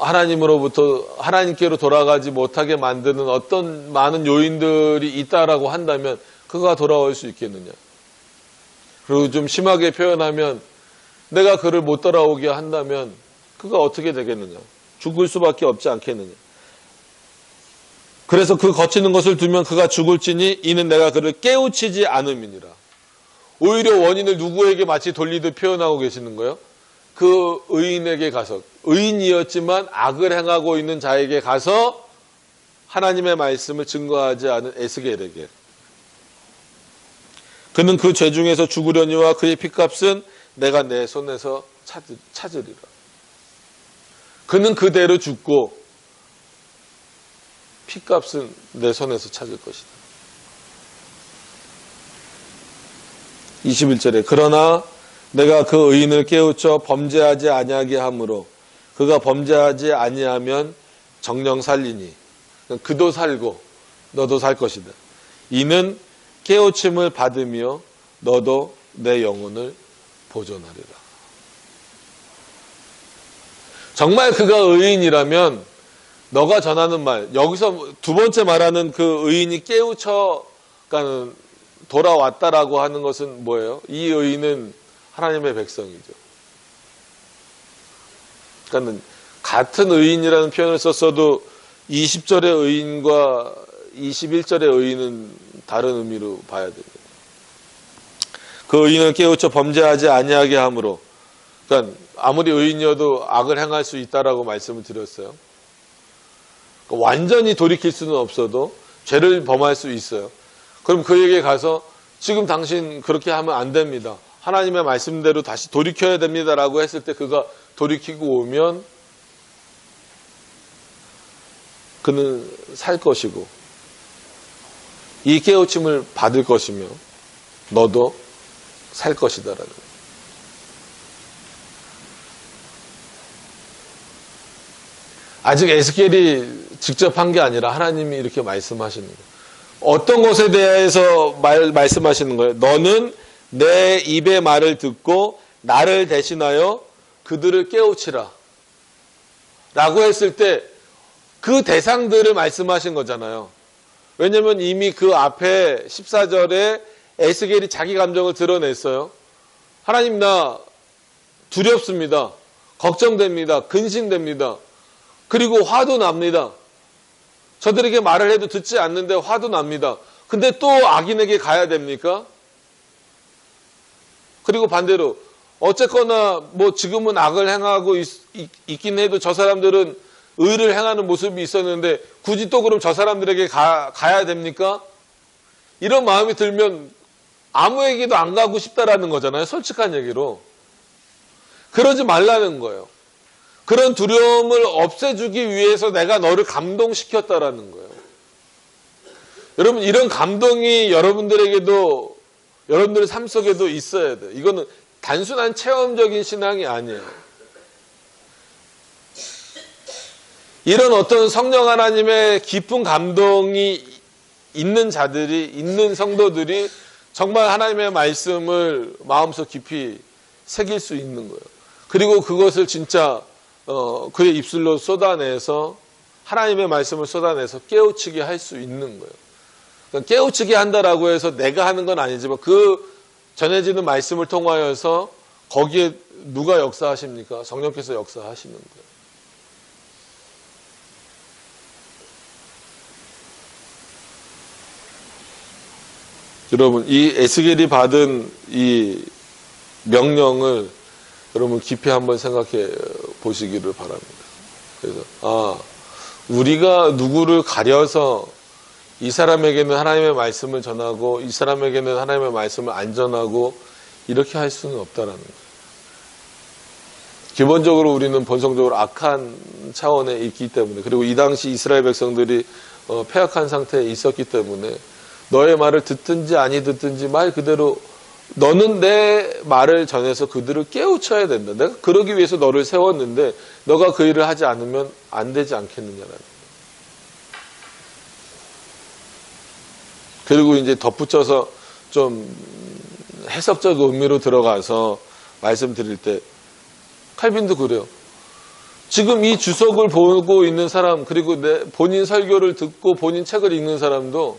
하나님으로부터 하나님께로 돌아가지 못하게 만드는 어떤 많은 요인들이 있다라고 한다면 그가 돌아올 수 있겠느냐. 그리고 좀 심하게 표현하면 내가 그를 못 돌아오게 한다면 그가 어떻게 되겠느냐. 죽을 수밖에 없지 않겠느냐. 그래서 그 거치는 것을 두면 그가 죽을지니 이는 내가 그를 깨우치지 않음이니라. 오히려 원인을 누구에게 마치 돌리듯 표현하고 계시는 거예요. 그 의인에게 가서, 의인이었지만 악을 행하고 있는 자에게 가서 하나님의 말씀을 증거하지 않은 에스겔에게. 그는 그 죄 중에서 죽으려니와 그의 피값은 내가 내 손에서 찾으리라. 그는 그대로 죽고 피값은 내 손에서 찾을 것이다. 21절에 그러나 내가 그 의인을 깨우쳐 범죄하지 아니하게 하므로 그가 범죄하지 아니하면 정령 살리니 그도 살고 너도 살 것이다. 이는 깨우침을 받으며 너도 내 영혼을 보존하리라. 정말 그가 의인이라면 너가 전하는 말, 여기서 두 번째 말하는 그 의인이 깨우쳐가는 돌아왔다라고 하는 것은 뭐예요? 이 의인은 하나님의 백성이죠. 그러니까 같은 의인이라는 표현을 썼어도 20절의 의인과 21절의 의인은 다른 의미로 봐야 됩니다. 그 의인을 깨우쳐 범죄하지 아니하게 함으로, 그러니까 아무리 의인이어도 악을 행할 수 있다라고 말씀을 드렸어요. 그러니까 완전히 돌이킬 수는 없어도 죄를 범할 수 있어요. 그럼 그에게 가서 지금 당신 그렇게 하면 안 됩니다. 하나님의 말씀대로 다시 돌이켜야 됩니다라고 했을 때 그가 돌이키고 오면 그는 살 것이고 이 깨우침을 받을 것이며 너도 살 것이다라는 거예요. 아직 에스겔이 직접 한 게 아니라 하나님이 이렇게 말씀하시는 거예요. 어떤 것에 대해서 말씀하시는 거예요? 너는 내 입의 말을 듣고 나를 대신하여 그들을 깨우치라 라고 했을 때 그 대상들을 말씀하신 거잖아요. 왜냐하면 이미 그 앞에 14절에 에스겔이 자기 감정을 드러냈어요. 하나님, 나 두렵습니다. 걱정됩니다. 근심됩니다. 그리고 화도 납니다. 저들에게 말을 해도 듣지 않는데 화도 납니다. 근데 또 악인에게 가야 됩니까? 그리고 반대로 어쨌거나 뭐 지금은 악을 행하고 있긴 해도 저 사람들은 의를 행하는 모습이 있었는데 굳이 또 그럼 저 사람들에게 가야 됩니까? 이런 마음이 들면 아무에게도 안 가고 싶다라는 거잖아요. 솔직한 얘기로. 그러지 말라는 거예요. 그런 두려움을 없애주기 위해서 내가 너를 감동시켰다라는 거예요. 여러분, 이런 감동이 여러분들에게도, 여러분들의 삶 속에도 있어야 돼요. 이거는 단순한 체험적인 신앙이 아니에요. 이런 어떤 성령 하나님의 깊은 감동이 있는 자들이, 있는 성도들이 정말 하나님의 말씀을 마음속 깊이 새길 수 있는 거예요. 그리고 그것을 진짜 그의 입술로 쏟아내서 하나님의 말씀을 쏟아내서 깨우치게 할 수 있는 거예요. 그러니까 깨우치게 한다라고 해서 내가 하는 건 아니지만 그 전해지는 말씀을 통하여서 거기에 누가 역사하십니까? 성령께서 역사하시는 거예요. 여러분, 이 에스겔이 받은 이 명령을 여러분 깊이 한번 생각해 보시기를 바랍니다. 그래서 우리가 누구를 가려서 이 사람에게는 하나님의 말씀을 전하고 이 사람에게는 하나님의 말씀을 안 전하고 이렇게 할 수는 없다라는 거예요. 기본적으로 우리는 본성적으로 악한 차원에 있기 때문에, 그리고 이 당시 이스라엘 백성들이 패역한 상태에 있었기 때문에 너의 말을 듣든지 아니 듣든지 말 그대로 너는 내 말을 전해서 그들을 깨우쳐야 된다. 내가 그러기 위해서 너를 세웠는데 너가 그 일을 하지 않으면 안 되지 않겠느냐라는 거예요. 그리고 이제 덧붙여서 좀 해석적 의미로 들어가서 말씀드릴 때 칼빈도 그래요. 지금 이 주석을 보고 있는 사람, 그리고 본인 설교를 듣고 본인 책을 읽는 사람도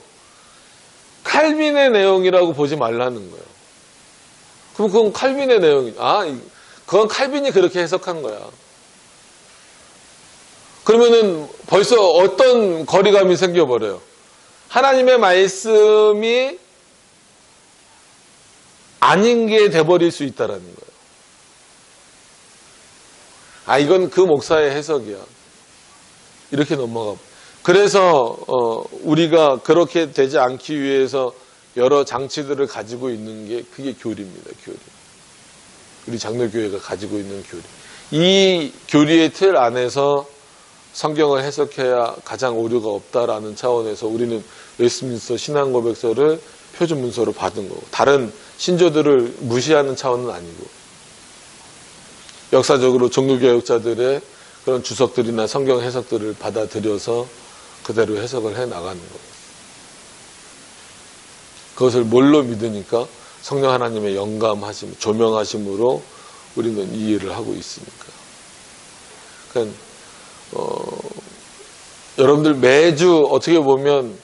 칼빈의 내용이라고 보지 말라는 거예요. 그럼 그건 칼빈의 내용이, 그건 칼빈이 그렇게 해석한 거야. 그러면은 벌써 어떤 거리감이 생겨버려요. 하나님의 말씀이 아닌 게 돼버릴 수 있다라는 거예요. 이건 그 목사의 해석이야. 이렇게 넘어가. 그래서 우리가 그렇게 되지 않기 위해서 여러 장치들을 가지고 있는 게 그게 교리입니다. 교리. 우리 장로교회가 가지고 있는 교리. 이 교리의 틀 안에서 성경을 해석해야 가장 오류가 없다라는 차원에서 우리는 웨스트민스터 신앙고백서를 표준 문서로 받은 거고, 다른 신조들을 무시하는 차원은 아니고, 역사적으로 종교개혁자들의 그런 주석들이나 성경 해석들을 받아들여서 그대로 해석을 해 나가는 거예요. 그것을 뭘로 믿으니까? 성령 하나님의 영감하심, 조명하심으로 우리는 이해를 하고 있으니까. 그러니까 여러분들 매주 어떻게 보면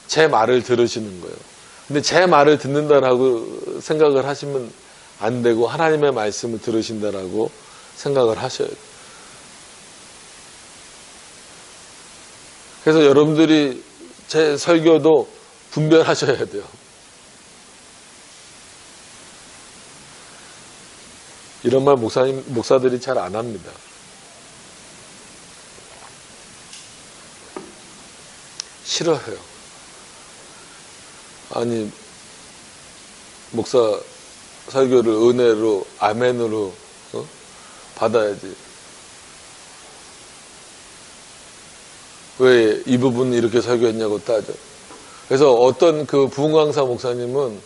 제 말을 들으시는 거예요. 근데 제 말을 듣는다라고 생각을 하시면 안 되고 하나님의 말씀을 들으신다라고 생각을 하셔야 돼요. 그래서 여러분들이 제 설교도 분별하셔야 돼요. 이런 말 목사들이 잘 안 합니다. 싫어해요. 아니, 목사 설교를 은혜로, 아멘으로 받아야지. 왜 이 부분 이렇게 설교했냐고 따져. 그래서 어떤 그 부흥강사 목사님은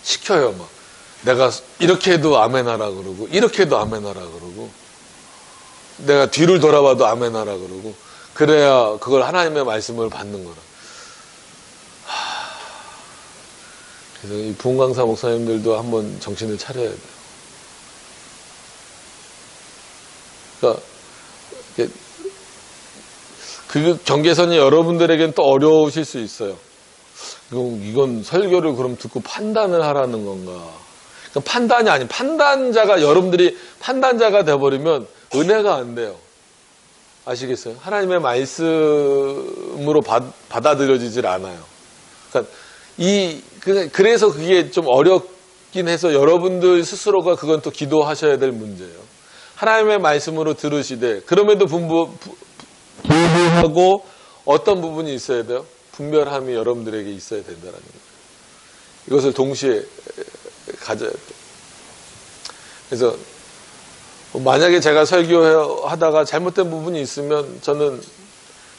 시켜요. 막 내가 이렇게 해도 아멘하라 그러고, 이렇게 해도 아멘하라 그러고, 내가 뒤를 돌아봐도 아멘하라 그러고, 그래야 그걸 하나님의 말씀을 받는 거라. 그래서 이 부흥강사 목사님들도 한번 정신을 차려야 돼요. 그러니까 그 경계선이 여러분들에겐 또 어려우실 수 있어요. 이건 설교를 그럼 듣고 판단을 하라는 건가? 그러니까 판단이 아닌, 여러분들이 판단자가 돼버리면 은혜가 안 돼요. 아시겠어요? 하나님의 말씀으로 받아들여지질 않아요. 그러니까 그래서 그게 좀 어렵긴 해서 여러분들 스스로가 그건 또 기도하셔야 될 문제예요. 하나님의 말씀으로 들으시되, 그럼에도 불구하고 어떤 부분이 있어야 돼요? 분별함이 여러분들에게 있어야 된다는 거예요. 이것을 동시에 가져야 돼요. 그래서 만약에 제가 설교하다가 잘못된 부분이 있으면 저는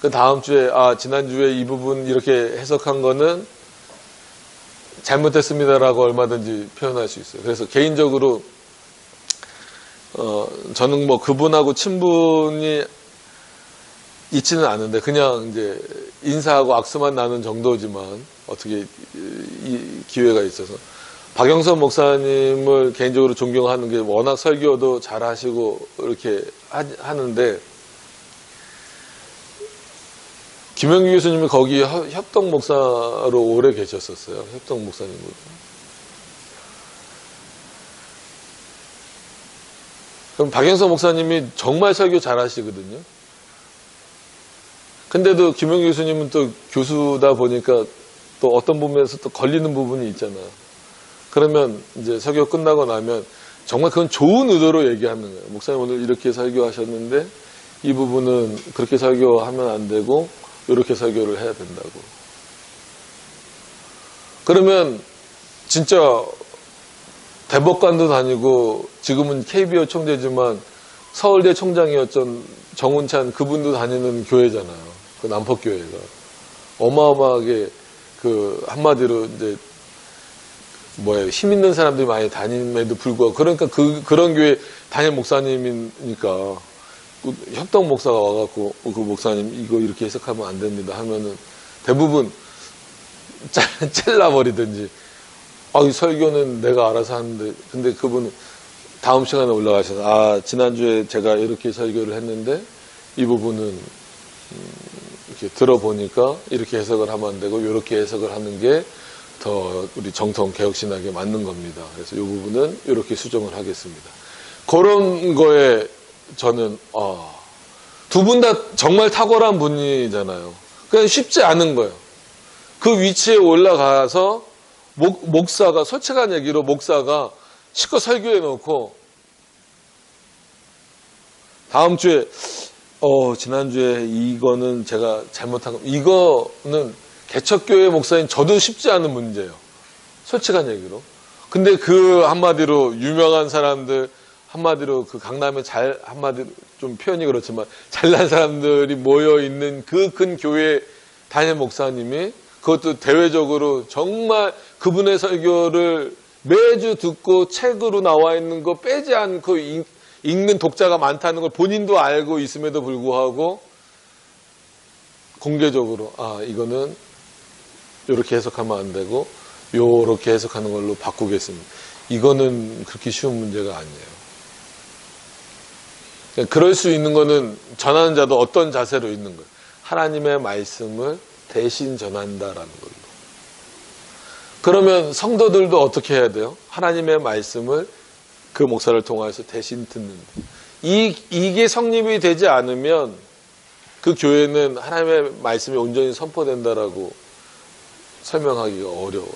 그 다음 주에 지난주에 이 부분 이렇게 해석한 거는 잘못됐습니다라고 얼마든지 표현할 수 있어요. 그래서 개인적으로 저는 뭐 그분하고 친분이 있지는 않은데 그냥 이제 인사하고 악수만 나눈 정도지만 어떻게 이 기회가 있어서 박영선 목사님을 개인적으로 존경하는 게 워낙 설교도 잘하시고 이렇게 하는데 김영규 교수님이 거기 협동 목사로 오래 계셨었어요. 협동 목사님으로. 그럼 박영서 목사님이 정말 설교 잘하시거든요. 근데도 김영규 교수님은 또 교수다 보니까 또 어떤 부분에서 또 걸리는 부분이 있잖아요. 그러면 이제 설교 끝나고 나면 정말 그건 좋은 의도로 얘기하는 거예요. 목사님 오늘 이렇게 설교하셨는데 이 부분은 그렇게 설교하면 안 되고 이렇게 설교를 해야 된다고. 그러면 진짜 대법관도 다니고 지금은 KBO 총재지만 서울대 총장이었던 정운찬 그분도 다니는 교회잖아요. 그 남포교회가. 어마어마하게 그 한마디로 이제 힘 있는 사람들이 많이 다님에도 불구하고 그러니까 그런 교회 담임 목사님이니까 협동 목사가 와갖고 그 목사님 이거 이렇게 해석하면 안 됩니다 하면은 대부분 잘라버리든지 이 설교는 내가 알아서 하는데 근데 그분은 다음 시간에 올라가셔서 지난주에 제가 이렇게 설교를 했는데 이 부분은 이렇게 들어보니까 이렇게 해석을 하면 안 되고 이렇게 해석을 하는 게 더 우리 정통 개혁신학에 맞는 겁니다. 그래서 이 부분은 이렇게 수정을 하겠습니다. 그런 거에 저는 두 분 다 정말 탁월한 분이잖아요. 그냥 쉽지 않은 거예요. 그 위치에 올라가서 목사가 솔직한 얘기로 목사가 실컷 설교해 놓고 다음 주에 지난주에 이거는 제가 잘못한 거 이거는 개척교회 목사인 저도 쉽지 않은 문제예요. 솔직한 얘기로. 근데 그 한마디로 유명한 사람들 한마디로 그 강남에 한마디로 좀 표현이 그렇지만 잘난 사람들이 모여 있는 그 큰 교회 담임 목사님이 그것도 대외적으로 정말 그분의 설교를 매주 듣고 책으로 나와 있는 거 빼지 않고 읽는 독자가 많다는 걸 본인도 알고 있음에도 불구하고 공개적으로 이거는 이렇게 해석하면 안 되고 요렇게 해석하는 걸로 바꾸겠습니다. 이거는 그렇게 쉬운 문제가 아니에요. 그럴 수 있는 거는 전하는 자도 어떤 자세로 있는 거예요. 하나님의 말씀을 대신 전한다라는 걸로. 그러면 성도들도 어떻게 해야 돼요? 하나님의 말씀을 그 목사를 통해서 대신 듣는. 이게 성립이 되지 않으면 그 교회는 하나님의 말씀이 온전히 선포된다라고 설명하기가 어려워요.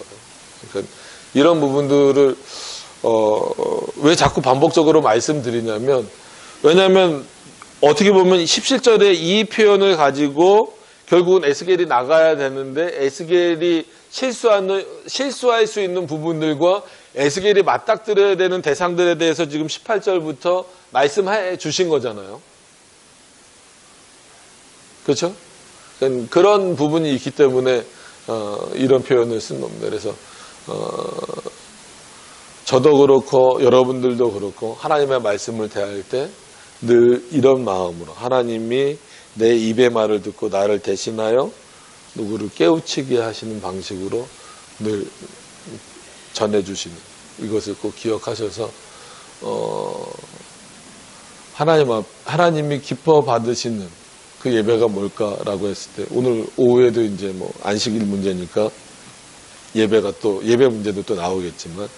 그러니까 이런 부분들을 왜 자꾸 반복적으로 말씀드리냐면 왜냐하면 어떻게 보면 17절에 이 표현을 가지고 결국은 에스겔이 나가야 되는데 에스겔이 실수할 수 있는 부분들과 에스겔이 맞닥뜨려야 되는 대상들에 대해서 지금 18절부터 말씀해 주신 거잖아요. 그렇죠? 그런 부분이 있기 때문에 이런 표현을 쓴 겁니다. 그래서 저도 그렇고 여러분들도 그렇고 하나님의 말씀을 대할 때 늘 이런 마음으로 하나님이 내 입의 말을 듣고 나를 대신하여 누구를 깨우치게 하시는 방식으로 늘 전해주시는 이것을 꼭 기억하셔서 하나님이 기뻐 받으시는 그 예배가 뭘까라고 했을 때 오늘 오후에도 이제 안식일 문제니까 예배가 또 예배 문제도 또 나오겠지만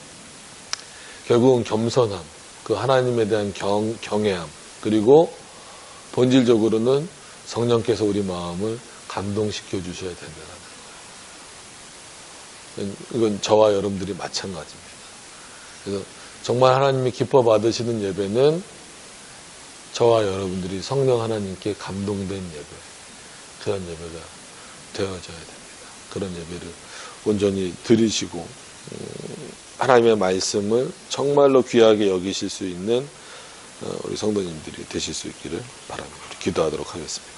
결국은 겸손함, 그 하나님에 대한 경외함 그리고 본질적으로는 성령께서 우리 마음을 감동시켜 주셔야 된다는 거예요. 이건 저와 여러분들이 마찬가지입니다. 그래서 정말 하나님이 기뻐 받으시는 예배는 저와 여러분들이 성령 하나님께 감동된 예배, 그런 예배가 되어져야 됩니다. 그런 예배를 온전히 드리시고 하나님의 말씀을 정말로 귀하게 여기실 수 있는 우리 성도님들이 되실 수 있기를 바랍니다. 기도하도록 하겠습니다.